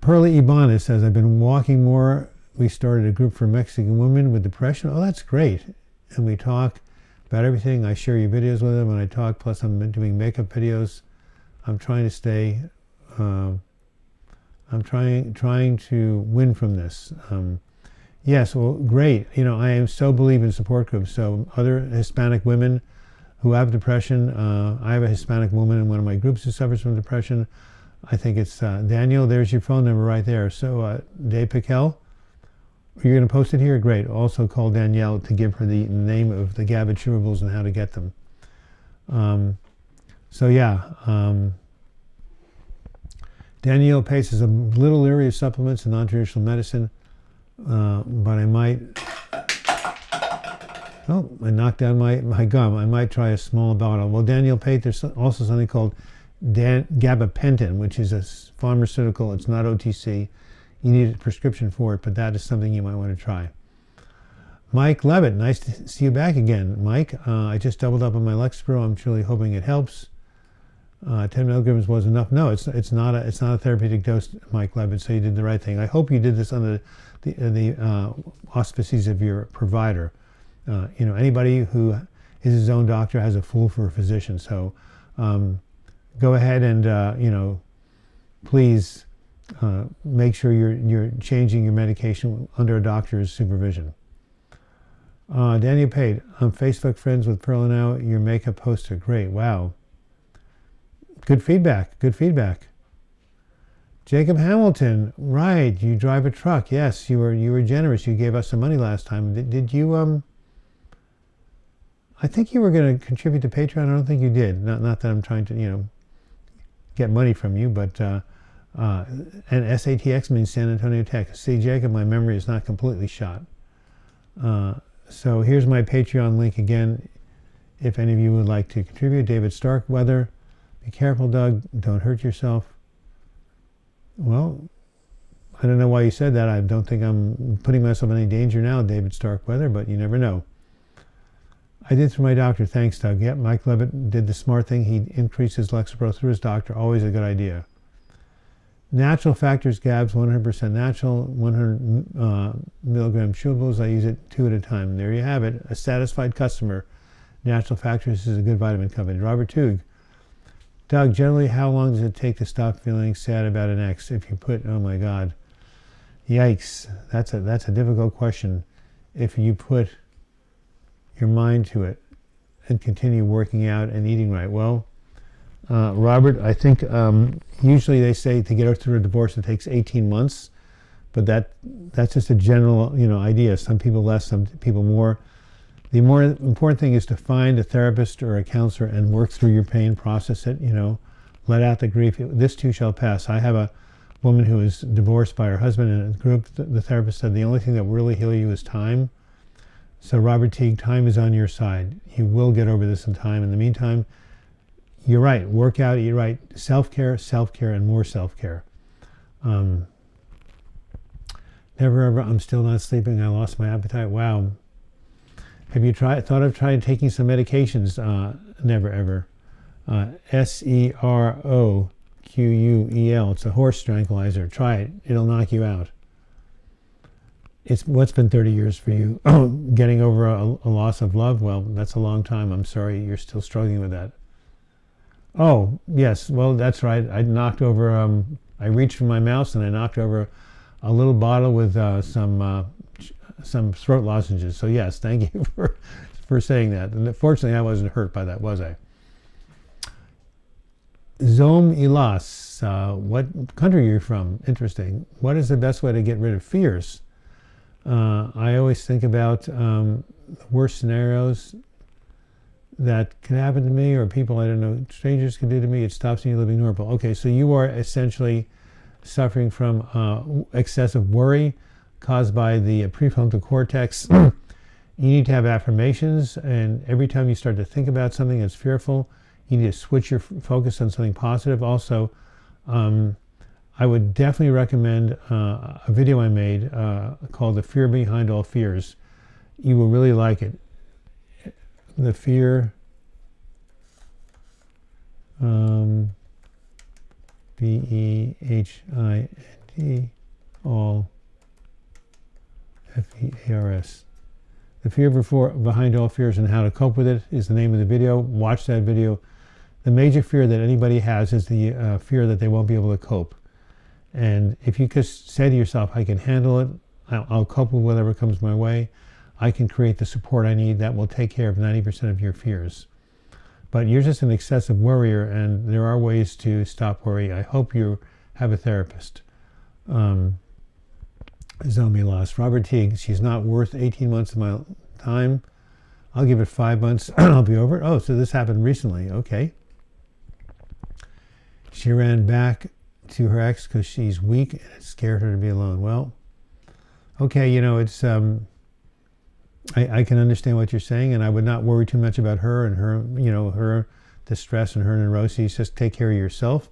Pearly Ibanez says, I've been walking more. We started a group for Mexican women with depression. Oh, that's great. And we talk about everything. I share your videos with them and I talk. Plus, I'm doing makeup videos. I'm trying to stay... I'm trying to win from this. Yes, well, great. You know, I am so believe in support groups. So other Hispanic women who have depression, I have a Hispanic woman in one of my groups who suffers from depression. I think it's Daniel. There's your phone number right there. So Dave Piquel, you're going to post it here? Great. Also call Danielle to give her the name of the GABA chewables and how to get them. So yeah. Danielle Pace is a little leery of supplements and non-traditional medicine, but I might, oh, I knocked down my gum. I might try a small bottle. Well, Danielle Pace, there's also something called gabapentin, which is a pharmaceutical. It's not OTC. You need a prescription for it, but that is something you might want to try. Mike Levitt, nice to see you back again. Mike, I just doubled up on my Lexapro. I'm truly hoping it helps. 10 milligrams was enough. No, it's not a therapeutic dose, Mike Levitt. So you did the right thing. I hope you did this under the auspices of your provider. You know, anybody who is his own doctor has a fool for a physician. So go ahead and you know, please make sure you're changing your medication under a doctor's supervision. Daniel Pate, I'm Facebook friends with Pearl now. Your makeup poster, great. Wow. Good feedback. Good feedback. Jacob Hamilton, right? You drive a truck. Yes, you were generous. You gave us some money last time. Did you? I think you were going to contribute to Patreon. I don't think you did. Not that I'm trying to get money from you, but and SATX means San Antonio, Texas. See, Jacob, my memory is not completely shot. So here's my Patreon link again. If any of you would like to contribute, David Starkweather. Be careful, Doug. Don't hurt yourself. Well, I don't know why you said that. I don't think I'm putting myself in any danger now, David Starkweather, but you never know. I did through my doctor. Thanks, Doug. Yep, Mike Levitt did the smart thing. He increased his Lexapro through his doctor. Always a good idea. Natural Factors Gabs, 100% natural, 100 milligram chewables. I use it 2 at a time. There you have it. A satisfied customer. Natural Factors is a good vitamin company. Robert Tug. Doug, generally how long does it take to stop feeling sad about an ex? If you put, oh my God. Yikes. That's a difficult question. If you put your mind to it and continue working out and eating right. Well, Robert, I think usually they say to get through a divorce it takes 18 months, but that's just a general idea. Some people less, some people more. The more important thing is to find a therapist or a counselor and work through your pain, process it, let out the grief. This too shall pass. I have a woman who was divorced by her husband in a group. The therapist said the only thing that will really heal you is time. So Robert Teague, time is on your side. You will get over this in time. In the meantime, you're right. Work out, eat right. Self-care, and more self-care. Never ever, I'm still not sleeping. I lost my appetite. Wow. Have you thought of trying taking some medications? Never ever. Seroquel. It's a horse tranquilizer. Try it. It'll knock you out. What's been 30 years for you? Getting over a loss of love? Well, that's a long time. I'm sorry you're still struggling with that. Oh, yes. Well, that's right. I knocked over, I reached for my mouse and I knocked over a little bottle with some throat lozenges. So yes, thank you for saying that. And fortunately, I wasn't hurt by that, was I? Zom Ilas, what country are you from? Interesting. What is the best way to get rid of fears? I always think about the worst scenarios that can happen to me, or people I don't know, strangers can do to me. It stops me living normal. Okay, so you are essentially suffering from excessive worry caused by the prefrontal cortex. You need to have affirmations, and every time you start to think about something that's fearful, you need to switch your focus on something positive. Also, I would definitely recommend a video I made called The Fear Behind All Fears. You will really like it. The fear B-E-H-I-N-D all F-E-A-R-S. The fear behind all fears and how to cope with it is the name of the video. Watch that video. The major fear that anybody has is the fear that they won't be able to cope. And if you just say to yourself, I can handle it, I'll cope with whatever comes my way, I can create the support I need, that will take care of 90% of your fears. But you're just an excessive worrier, and there are ways to stop worry. I hope you have a therapist. Zombie lost. Robert Teague, she's not worth 18 months of my time. I'll give it 5 months and I'll be over it. Oh, so this happened recently. Okay. She ran back to her ex because she's weak and it scared her to be alone. Well, okay, it's I can understand what you're saying, and I would not worry too much about her and her, her distress and her neuroses. Just take care of yourself.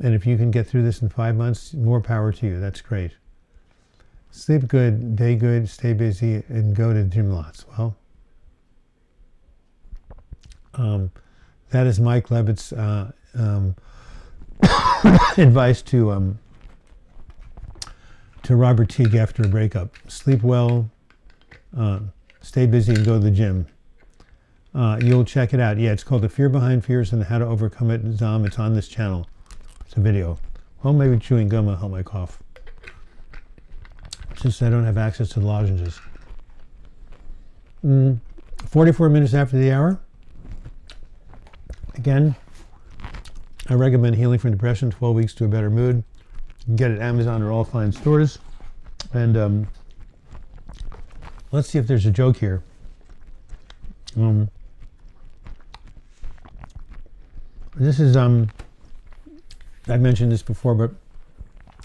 And if you can get through this in 5 months, more power to you. That's great. Sleep good, day good, stay busy, and go to gym lots. Well, that is Mike Levitt's advice to Robert Teague after a breakup. Sleep well, stay busy, and go to the gym. You'll check it out. Yeah, it's called The Fear Behind Fears and How to Overcome It. It's on this channel. It's a video. Well, maybe chewing gum will help my cough, since I don't have access to the lozenges. 44 minutes after the hour. Again, I recommend Healing from Depression, 12 Weeks to a Better Mood. You can get it at Amazon or all fine stores. And let's see if there's a joke here. This is, I've mentioned this before, but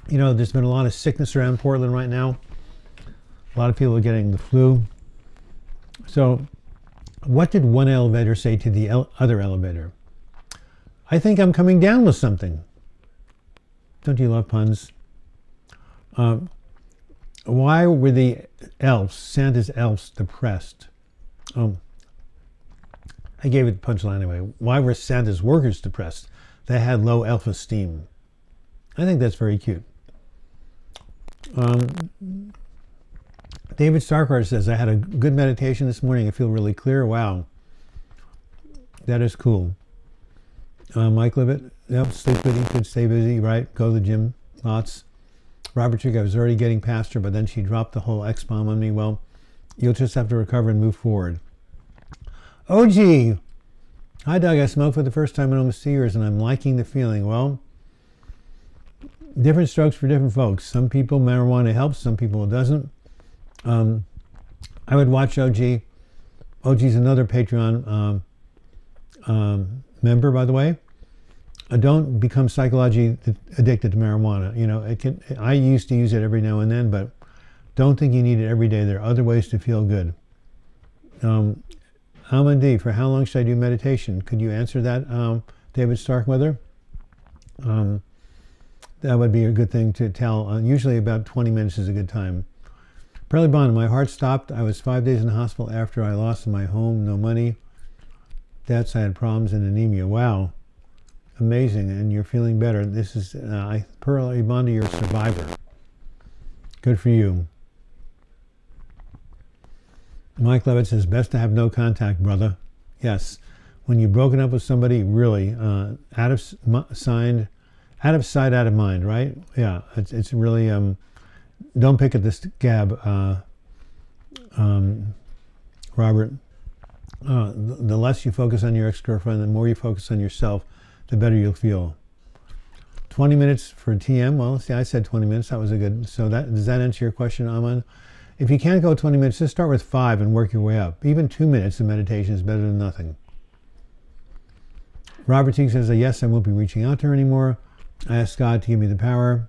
there's been a lot of sickness around Portland right now. A lot of people are getting the flu. So what did one elevator say to the other elevator? I think I'm coming down with something. Don't you love puns? Why were the elves, Santa's elves, depressed? I gave it the punchline anyway. Why were Santa's workers depressed? They had low self-esteem. I think that's very cute. David Starkar says, I had a good meditation this morning. I feel really clear. Wow. That is cool. Mike Levitt, yep, sleep good, eat good, stay busy, right? Go to the gym, lots. Robert Chick, I was already getting past her, but then she dropped the whole X-bomb on me. Well, you'll just have to recover and move forward. OG! Hi, Doug. I smoked for the first time in almost 2 years, and I'm liking the feeling. Well, different strokes for different folks. Some people, marijuana helps. Some people, it doesn't. I would watch OG. OG's another Patreon member, by the way. Don't become psychologically addicted to marijuana. You know, I used to use it every now and then, but don't think you need it every day. There are other ways to feel good. Amandi, for how long should I do meditation? Could you answer that, David Starkweather? That would be a good thing to tell. Usually about 20 minutes is a good time. Pearly Bond, my heart stopped. I was 5 days in the hospital after I lost my home, no money. That's, I had problems and anemia. Wow. Amazing. And you're feeling better. This is, Pearly Bond, you're a survivor. Good for you. Mike Levitt says, best to have no contact, brother. Yes. When you've broken up with somebody, really, out of sight, out of mind, right? Yeah, it's really, don't pick at this gab, Robert. The less you focus on your ex-girlfriend, the more you focus on yourself, the better you'll feel. 20 minutes for TM. Well, see, I said 20 minutes. That was a good, so does that answer your question, Aman? If you can't go 20 minutes, just start with 5 and work your way up. Even 2 minutes of meditation is better than nothing. Robert Teague says, yes, I won't be reaching out to her anymore. I asked God to give me the power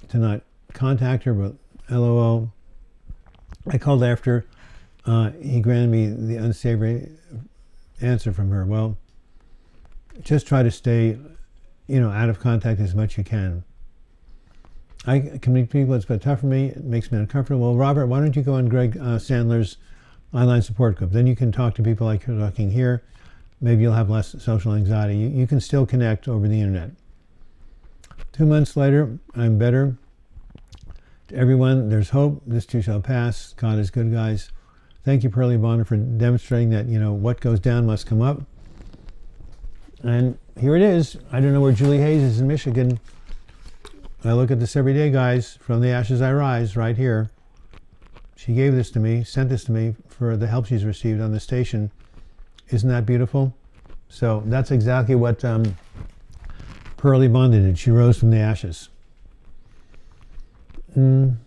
to not contact her, but LOL. I called after he granted me the unsavory answer from her. Well, just try to stay, out of contact as much as you can. I can meet people, it's been tough for me. It makes me uncomfortable. Well, Robert, why don't you go on Greg Sandler's online support group? Then you can talk to people like you're talking here. Maybe you'll have less social anxiety. You can still connect over the internet. 2 months later, I'm better. To everyone, there's hope. This too shall pass. God is good, guys. Thank you, Pearly Bonner, for demonstrating that, what goes down must come up. And here it is. I don't know where Julie Hayes is in Michigan. I look at this every day, guys. From the ashes I rise, right here. She gave this to me, sent this to me for the help she's received on the station. Isn't that beautiful? So that's exactly what Pearly Bonda did. She rose from the ashes. David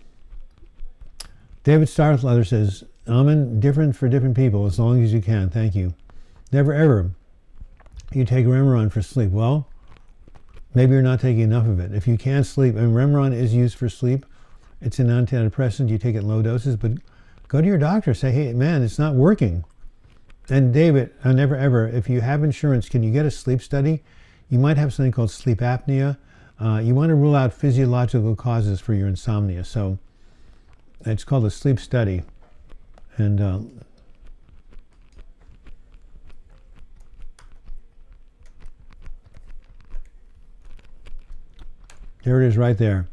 Starleather says, Amen, different for different people, as long as you can. Thank you. Never ever you take Remeron for sleep. Well, maybe you're not taking enough of it. If you can't sleep, and Remeron is used for sleep, it's an antidepressant. You take it in low doses, but go to your doctor. Say, hey, man, it's not working. And David, never ever, if you have insurance, can you get a sleep study? You might have something called sleep apnea. You want to rule out physiological causes for your insomnia. So it's called a sleep study. And there it is right there.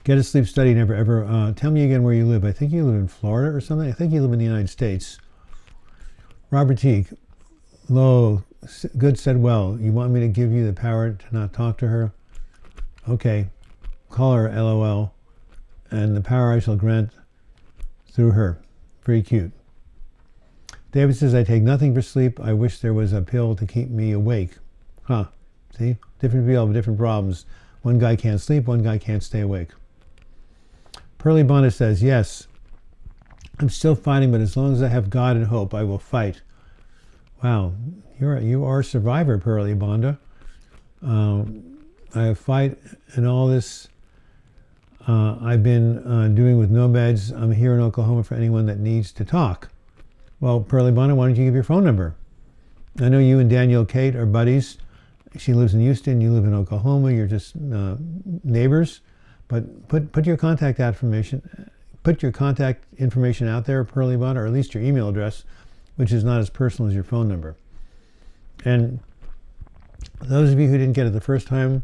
Get a sleep study, never ever. Tell me again where you live. I think you live in Florida or something. I think you live in the United States. Robert Teague. Lo, good said well. You want me to give you the power to not talk to her? Okay. Call her, LOL. And the power I shall grant through her. Very cute. David says, I take nothing for sleep. I wish there was a pill to keep me awake. Huh. See? Different people have different problems. One guy can't sleep, one guy can't stay awake. Pearly Bonda says, yes, I'm still fighting, but as long as I have God and hope, I will fight. Wow, you are a survivor, Pearly Bonda. I fight and all this I've been doing with no meds. I'm here in Oklahoma for anyone that needs to talk. Well, Pearly Bonda, why don't you give your phone number? I know you and Danielle Kate are buddies. She lives in Houston, you live in Oklahoma, you're just neighbors. But put your contact information out there, Pearly Bonda, or at least your email address, which is not as personal as your phone number. And Those of you who didn't get it the first time,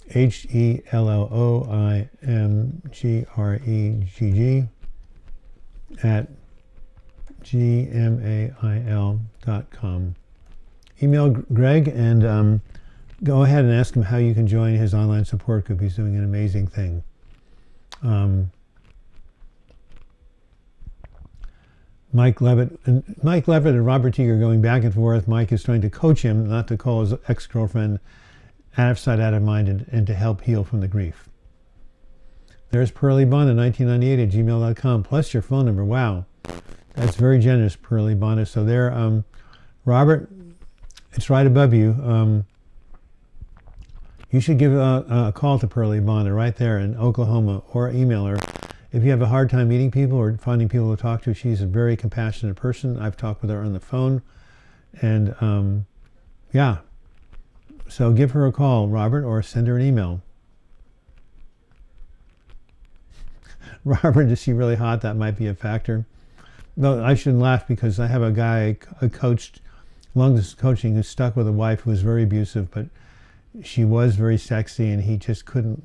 HELLOIMGREGG at gmail.com. Email Greg and go ahead and ask him how you can join his online support group. He's doing an amazing thing. Mike Levitt and Robert T are going back and forth. Mike is trying to coach him not to call his ex-girlfriend out of sight, out of mind, and to help heal from the grief. There's Pearly Bonda 1998 at gmail.com, plus your phone number. Wow. That's very generous, Pearly Bonda. So there, Robert, it's right above you. You should give a call to Pearly Bonda right there in Oklahoma, or email her. If you have a hard time meeting people or finding people to talk to, she's a very compassionate person. I've talked with her on the phone. And yeah, so give her a call, Robert, or send her an email. Robert, is she really hot? That might be a factor. No, I shouldn't laugh because I have a guy I coached, long distance coaching, who's stuck with a wife who was very abusive, but she was very sexy, and he just couldn't,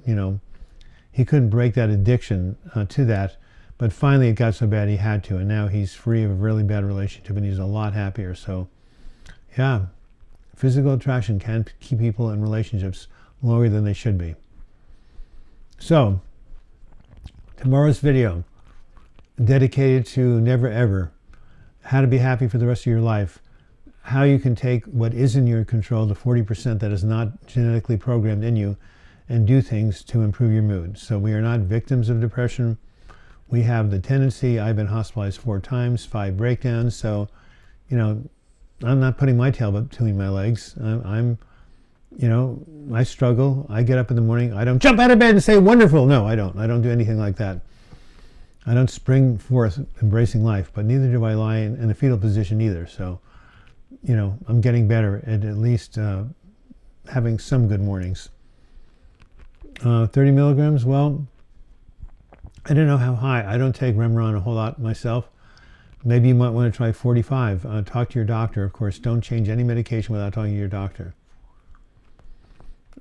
he couldn't break that addiction to that. But finally it got so bad he had to, and now he's free of a really bad relationship and he's a lot happier. So yeah, physical attraction can keep people in relationships longer than they should be. So tomorrow's video, dedicated to never ever, how to be happy for the rest of your life, how you can take what is in your control, the 40% that is not genetically programmed in you, and do things to improve your mood. So we are not victims of depression. We have the tendency. I've been hospitalized 4 times, 5 breakdowns. So, I'm not putting my tail between my legs. I struggle. I get up in the morning. I don't jump out of bed and say wonderful. No, I don't. I don't do anything like that. I don't spring forth embracing life, but neither do I lie in a fetal position either. So, I'm getting better at least having some good mornings. 30 milligrams, well, I don't know how high. I don't take Remeron a whole lot myself. Maybe you might want to try 45. Talk to your doctor. Of course, don't change any medication without talking to your doctor.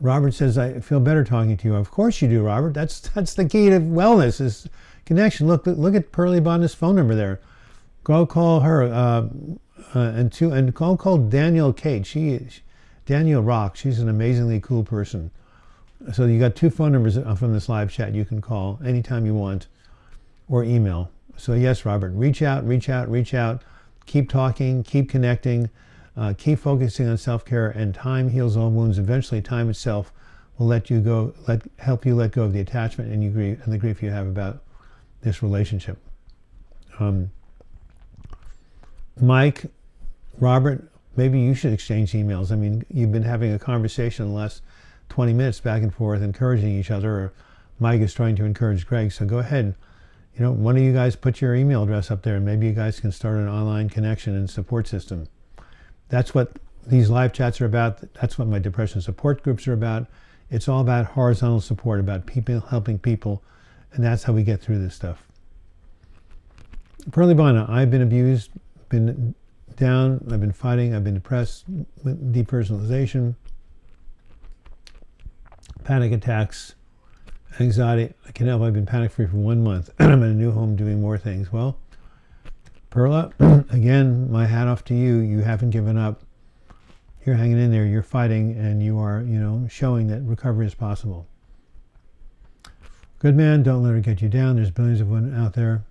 Robert says, I feel better talking to you. Of course you do, Robert. That's the key to wellness, is connection. Look at Pearly Bonda's phone number there. Go call her, and call Danielle Kate. Danielle Rock. She's an amazingly cool person. So you got 2 phone numbers from this live chat you can call anytime you want, or email. So yes, Robert, reach out. Keep talking, keep connecting, keep focusing on self-care, and time heals all wounds. Eventually, time itself will help you let go of the attachment and the grief you have about this relationship. Mike, Robert, maybe you should exchange emails. I mean, you've been having a conversation in the last 20 minutes back and forth, encouraging each other, or Mike is trying to encourage Greg. So go ahead, one of you guys put your email address up there, and maybe you guys can start an online connection and support system. That's what these live chats are about. That's what my depression support groups are about. It's all about horizontal support, about people helping people, and that's how we get through this stuff. Pearly Bonda, I've been abused, been down, I've been fighting, I've been depressed, depersonalization, panic attacks, anxiety. I can help. I've been panic-free for 1 month. I'm in a new home doing more things. Well, Perla, again, my hat off to you. You haven't given up. You're hanging in there. You're fighting, and you are, showing that recovery is possible. Good man, don't let her get you down. There's billions of women out there.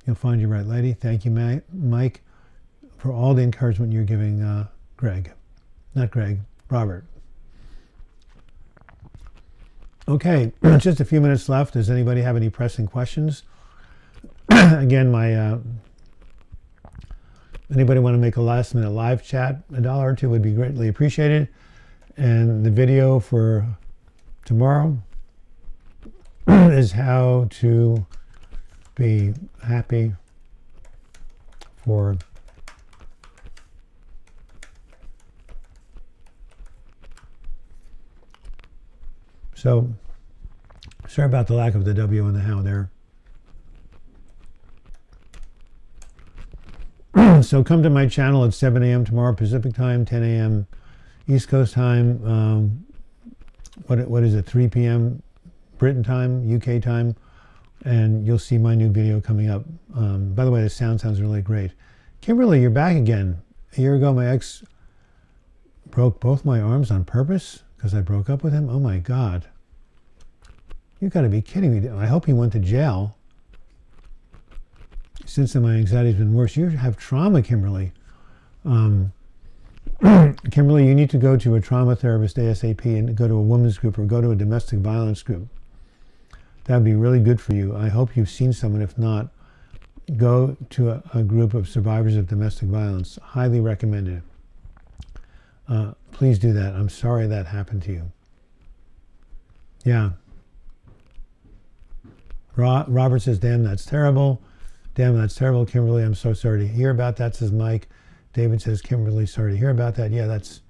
You'll find your right lady. Thank you, Mike, for all the encouragement you're giving Greg. Not Greg, Robert. Okay, just a few minutes left. Does anybody have any pressing questions? Again, anybody want to make a last-minute live chat? $1 or $2 would be greatly appreciated. And the video for tomorrow is how to be happy for So, sorry about the lack of the W and the how there. So come to my channel at 7 a.m. tomorrow Pacific time, 10 a.m. East Coast time, what is it, 3 p.m. Britain time, UK time, and you'll see my new video coming up. By the way, the sounds really great. Kimberly, you're back again. A year ago, my ex broke both my arms on purpose because I broke up with him. Oh my God. You've got to be kidding me. I hope he went to jail. Since then, my anxiety's been worse. You have trauma, Kimberly. Kimberly, you need to go to a trauma therapist ASAP and go to a women's group or go to a domestic violence group. That would be really good for you. I hope you've seen someone. If not, go to a group of survivors of domestic violence. Highly recommended. Please do that. I'm sorry that happened to you. Yeah. Robert says, damn, that's terrible. Damn, that's terrible, Kimberly. I'm so sorry to hear about that, says Mike. David says, Kimberly, sorry to hear about that. Yeah, that's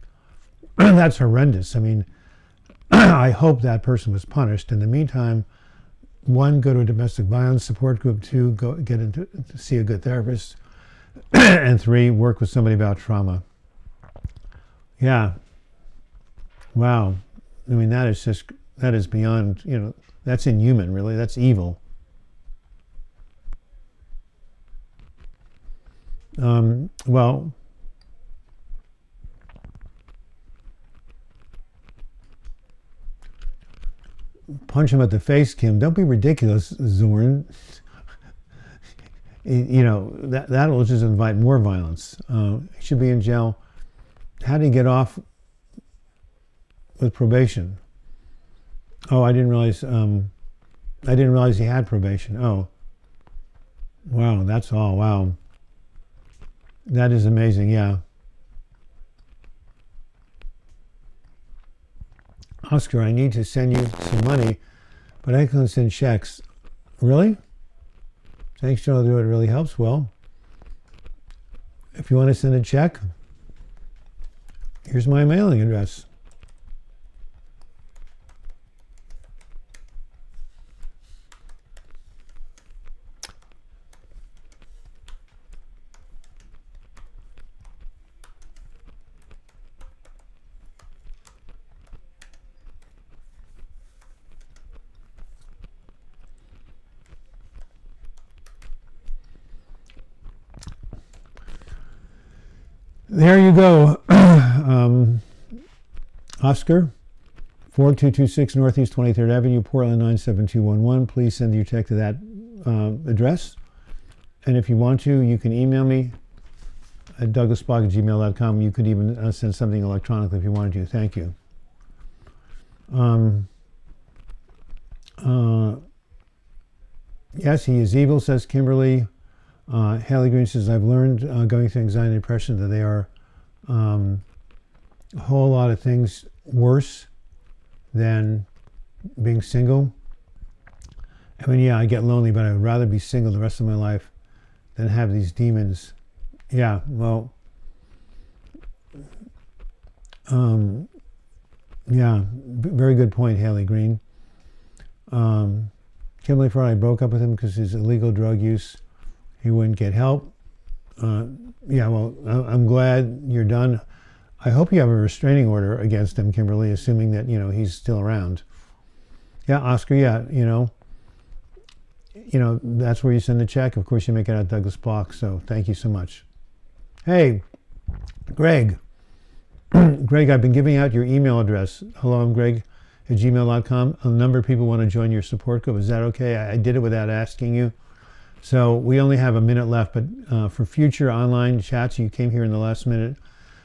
that's horrendous. I mean, I hope that person was punished. In the meantime, 1, go to a domestic violence support group. 2, go get into to see a good therapist. And 3, work with somebody about trauma. Yeah. Wow. I mean, that is beyond, that's inhuman, really. That's evil. Well, punch him at the face, Kim. Don't be ridiculous, Zorn. That will just invite more violence. He should be in jail. How did he get off with probation? Oh, I didn't realize he had probation. Oh, wow, that's all. Wow. That is amazing, yeah. Oscar, I need to send you some money, but I can send checks. Really? Thanks, Joe. It really helps. Well, if you want to send a check, here's my mailing address. There you go. Oscar, 4226 Northeast 23rd Avenue, Portland 97211. Please send your check to that address. And if you want to, you can email me at douglasbach@gmail.com. You could even send something electronically if you wanted to. Thank you. Yes, he is evil, says Kimberly. Haley Green says, I've learned going through anxiety and depression that they are a whole lot of things worse than being single. I mean, yeah, I get lonely, but I would rather be single the rest of my life than have these demons. Yeah, well, yeah, very good point, Haley Green. Kimberly Friday broke up with him because his illegal drug use. He wouldn't get help. Yeah, well, I'm glad you're done. I hope you have a restraining order against him, Kimberly, assuming that, he's still around. Yeah, Oscar, yeah, that's where you send the check. Of course, you make it out Douglas Block, so thank you so much. Hey, Greg. Greg, I've been giving out your email address. Hello, I'm Greg at gmail.com. A number of people want to join your support group. Is that okay? I did it without asking you. So we only have a minute left, but for future online chats, you came here in the last minute,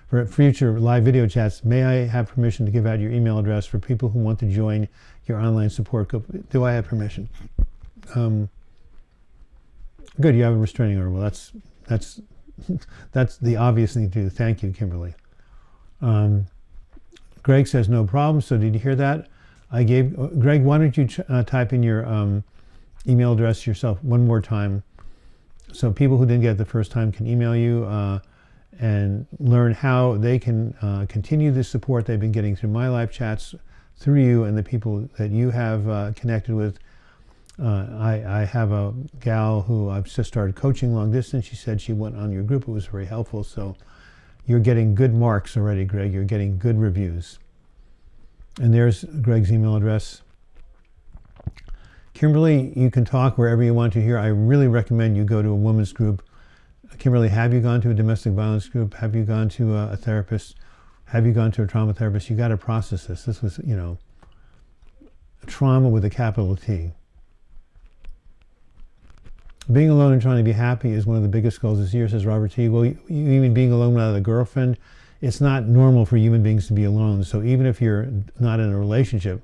for future live video chats, may I have permission to give out your email address for people who want to join your online support group? Do I have permission? Good, you have a restraining order. Well, that's the obvious thing to do. Thank you, Kimberly. Greg says no problem. So did you hear that? Greg, why don't you type in your email address yourself one more time, so people who didn't get it the first time can email you and learn how they can continue the support they've been getting through my live chats, through you and the people that you have connected with. I have a gal who I've just started coaching long distance. She said she went on your group. It was very helpful. So You're getting good marks already, Greg. You're getting good reviews. And there's Greg's email address. Kimberly, you can talk wherever you want to here. I really recommend you go to a women's group. Kimberly, have you gone to a domestic violence group? Have you gone to a therapist? Have you gone to a trauma therapist? You got to process this. This was, you know, trauma with a capital T. Being alone and trying to be happy is one of the biggest goals this year, says Robert T. Well, even being alone without a girlfriend, it's not normal for human beings to be alone. So even if you're not in a relationship,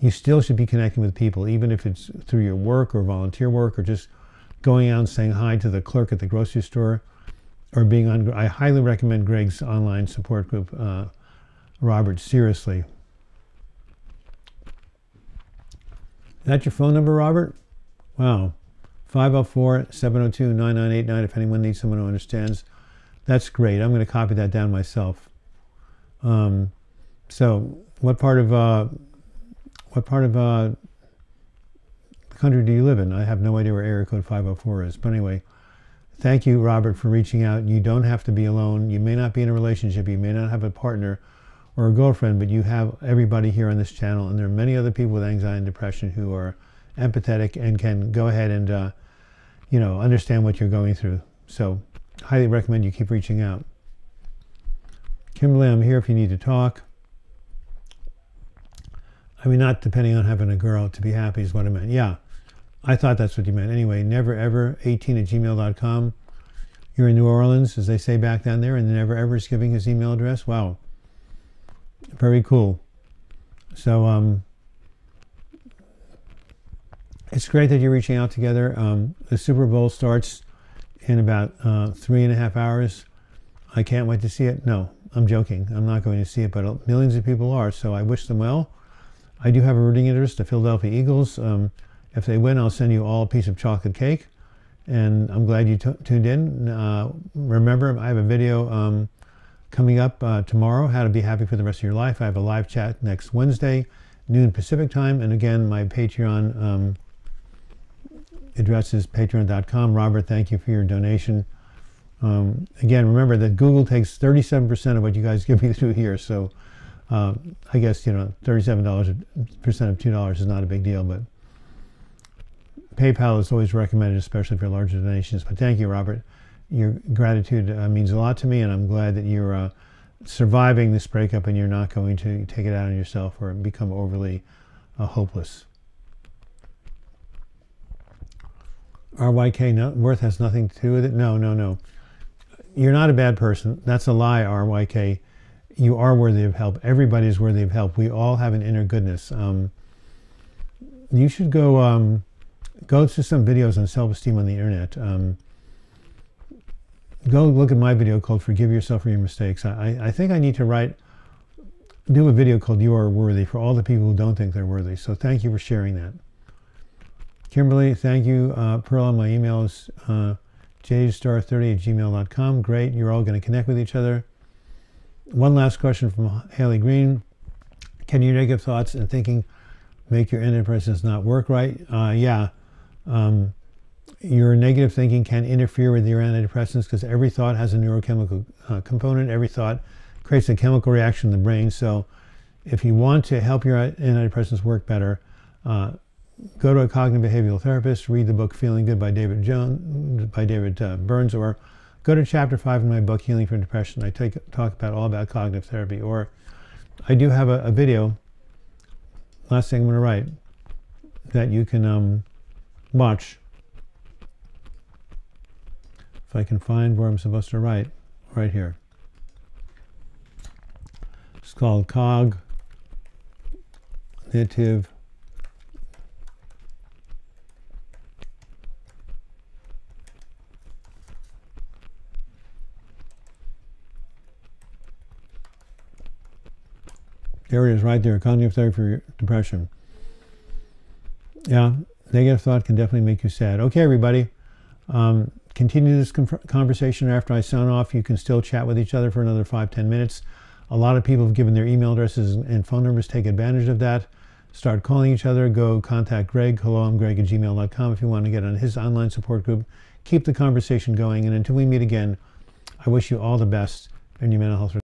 you still should be connecting with people, even if it's through your work or volunteer work or just going out and saying hi to the clerk at the grocery store or being on. I highly recommend Greg's online support group, Robert, seriously. Is that your phone number, Robert? Wow. 504-702-9989 if anyone needs someone who understands. That's great. I'm going to copy that down myself. So what part of the country do you live in? I have no idea where area code 504 is. But anyway, thank you, Robert, for reaching out. You don't have to be alone. You may not be in a relationship. You may not have a partner or a girlfriend, but you have everybody here on this channel. And there are many other people with anxiety and depression who are empathetic and can go ahead and, you know, understand what you're going through. So highly recommend you keep reaching out. Kimberly, I'm here if you need to talk. I mean, not depending on having a girl to be happy is what I meant. Yeah, I thought that's what you meant. Anyway, neverever18@gmail.com. You're in New Orleans, as they say back down there, and Never Ever is giving his email address. Wow. Very cool. So it's great that you're reaching out together. The Super Bowl starts in about 3.5 hours. I can't wait to see it. No, I'm joking. I'm not going to see it, but millions of people are, so I wish them well. I do have a rooting interest, the Philadelphia Eagles. If they win, I'll send you all a piece of chocolate cake. And I'm glad you tuned in. Remember, I have a video coming up tomorrow, how to be happy for the rest of your life. I have a live chat next Wednesday, noon Pacific time. And again, my Patreon address is patreon.com. Robert, thank you for your donation. Again, remember that Google takes 37% of what you guys give me through here. So I guess, you know, 37% of $2 is not a big deal, but PayPal is always recommended, especially for larger donations. But thank you, Robert. Your gratitude means a lot to me, and I'm glad that you're surviving this breakup and you're not going to take it out on yourself or become overly hopeless. RYK, worth has nothing to do with it? No, no, no. You're not a bad person. That's a lie, RYK. You are worthy of help. Everybody is worthy of help. We all have an inner goodness. You should go to some videos on self-esteem on the internet. Go look at my video called Forgive Yourself for Your Mistakes. I think I need to do a video called You Are Worthy for all the people who don't think they're worthy. So thank you for sharing that. Kimberly, thank you. Pearl, on my emails, jstar30@gmail.com. Great. You're all going to connect with each other. One last question from Haley Green. Can your negative thoughts and thinking make your antidepressants not work right? Yeah. Your negative thinking can interfere with your antidepressants because every thought has a neurochemical component. Every thought creates a chemical reaction in the brain. So if you want to help your antidepressants work better, go to a cognitive behavioral therapist, read the book Feeling Good by David Burns, or go to chapter 5 in my book, Healing from Depression. I talk about all about cognitive therapy. Or I do have a video, last thing I'm going to write, that you can watch. If I can find where I'm supposed to write, right here. It's called Cognitive There it is right there, cognitive therapy for depression. Yeah, negative thought can definitely make you sad. Okay, everybody. Continue this conversation after I sign off. You can still chat with each other for another 5-10 minutes. A lot of people have given their email addresses and phone numbers. Take advantage of that. Start calling each other. Go contact Greg. Hello, I'm Greg@gmail.com if you want to get on his online support group. Keep the conversation going. And until we meet again, I wish you all the best and your mental health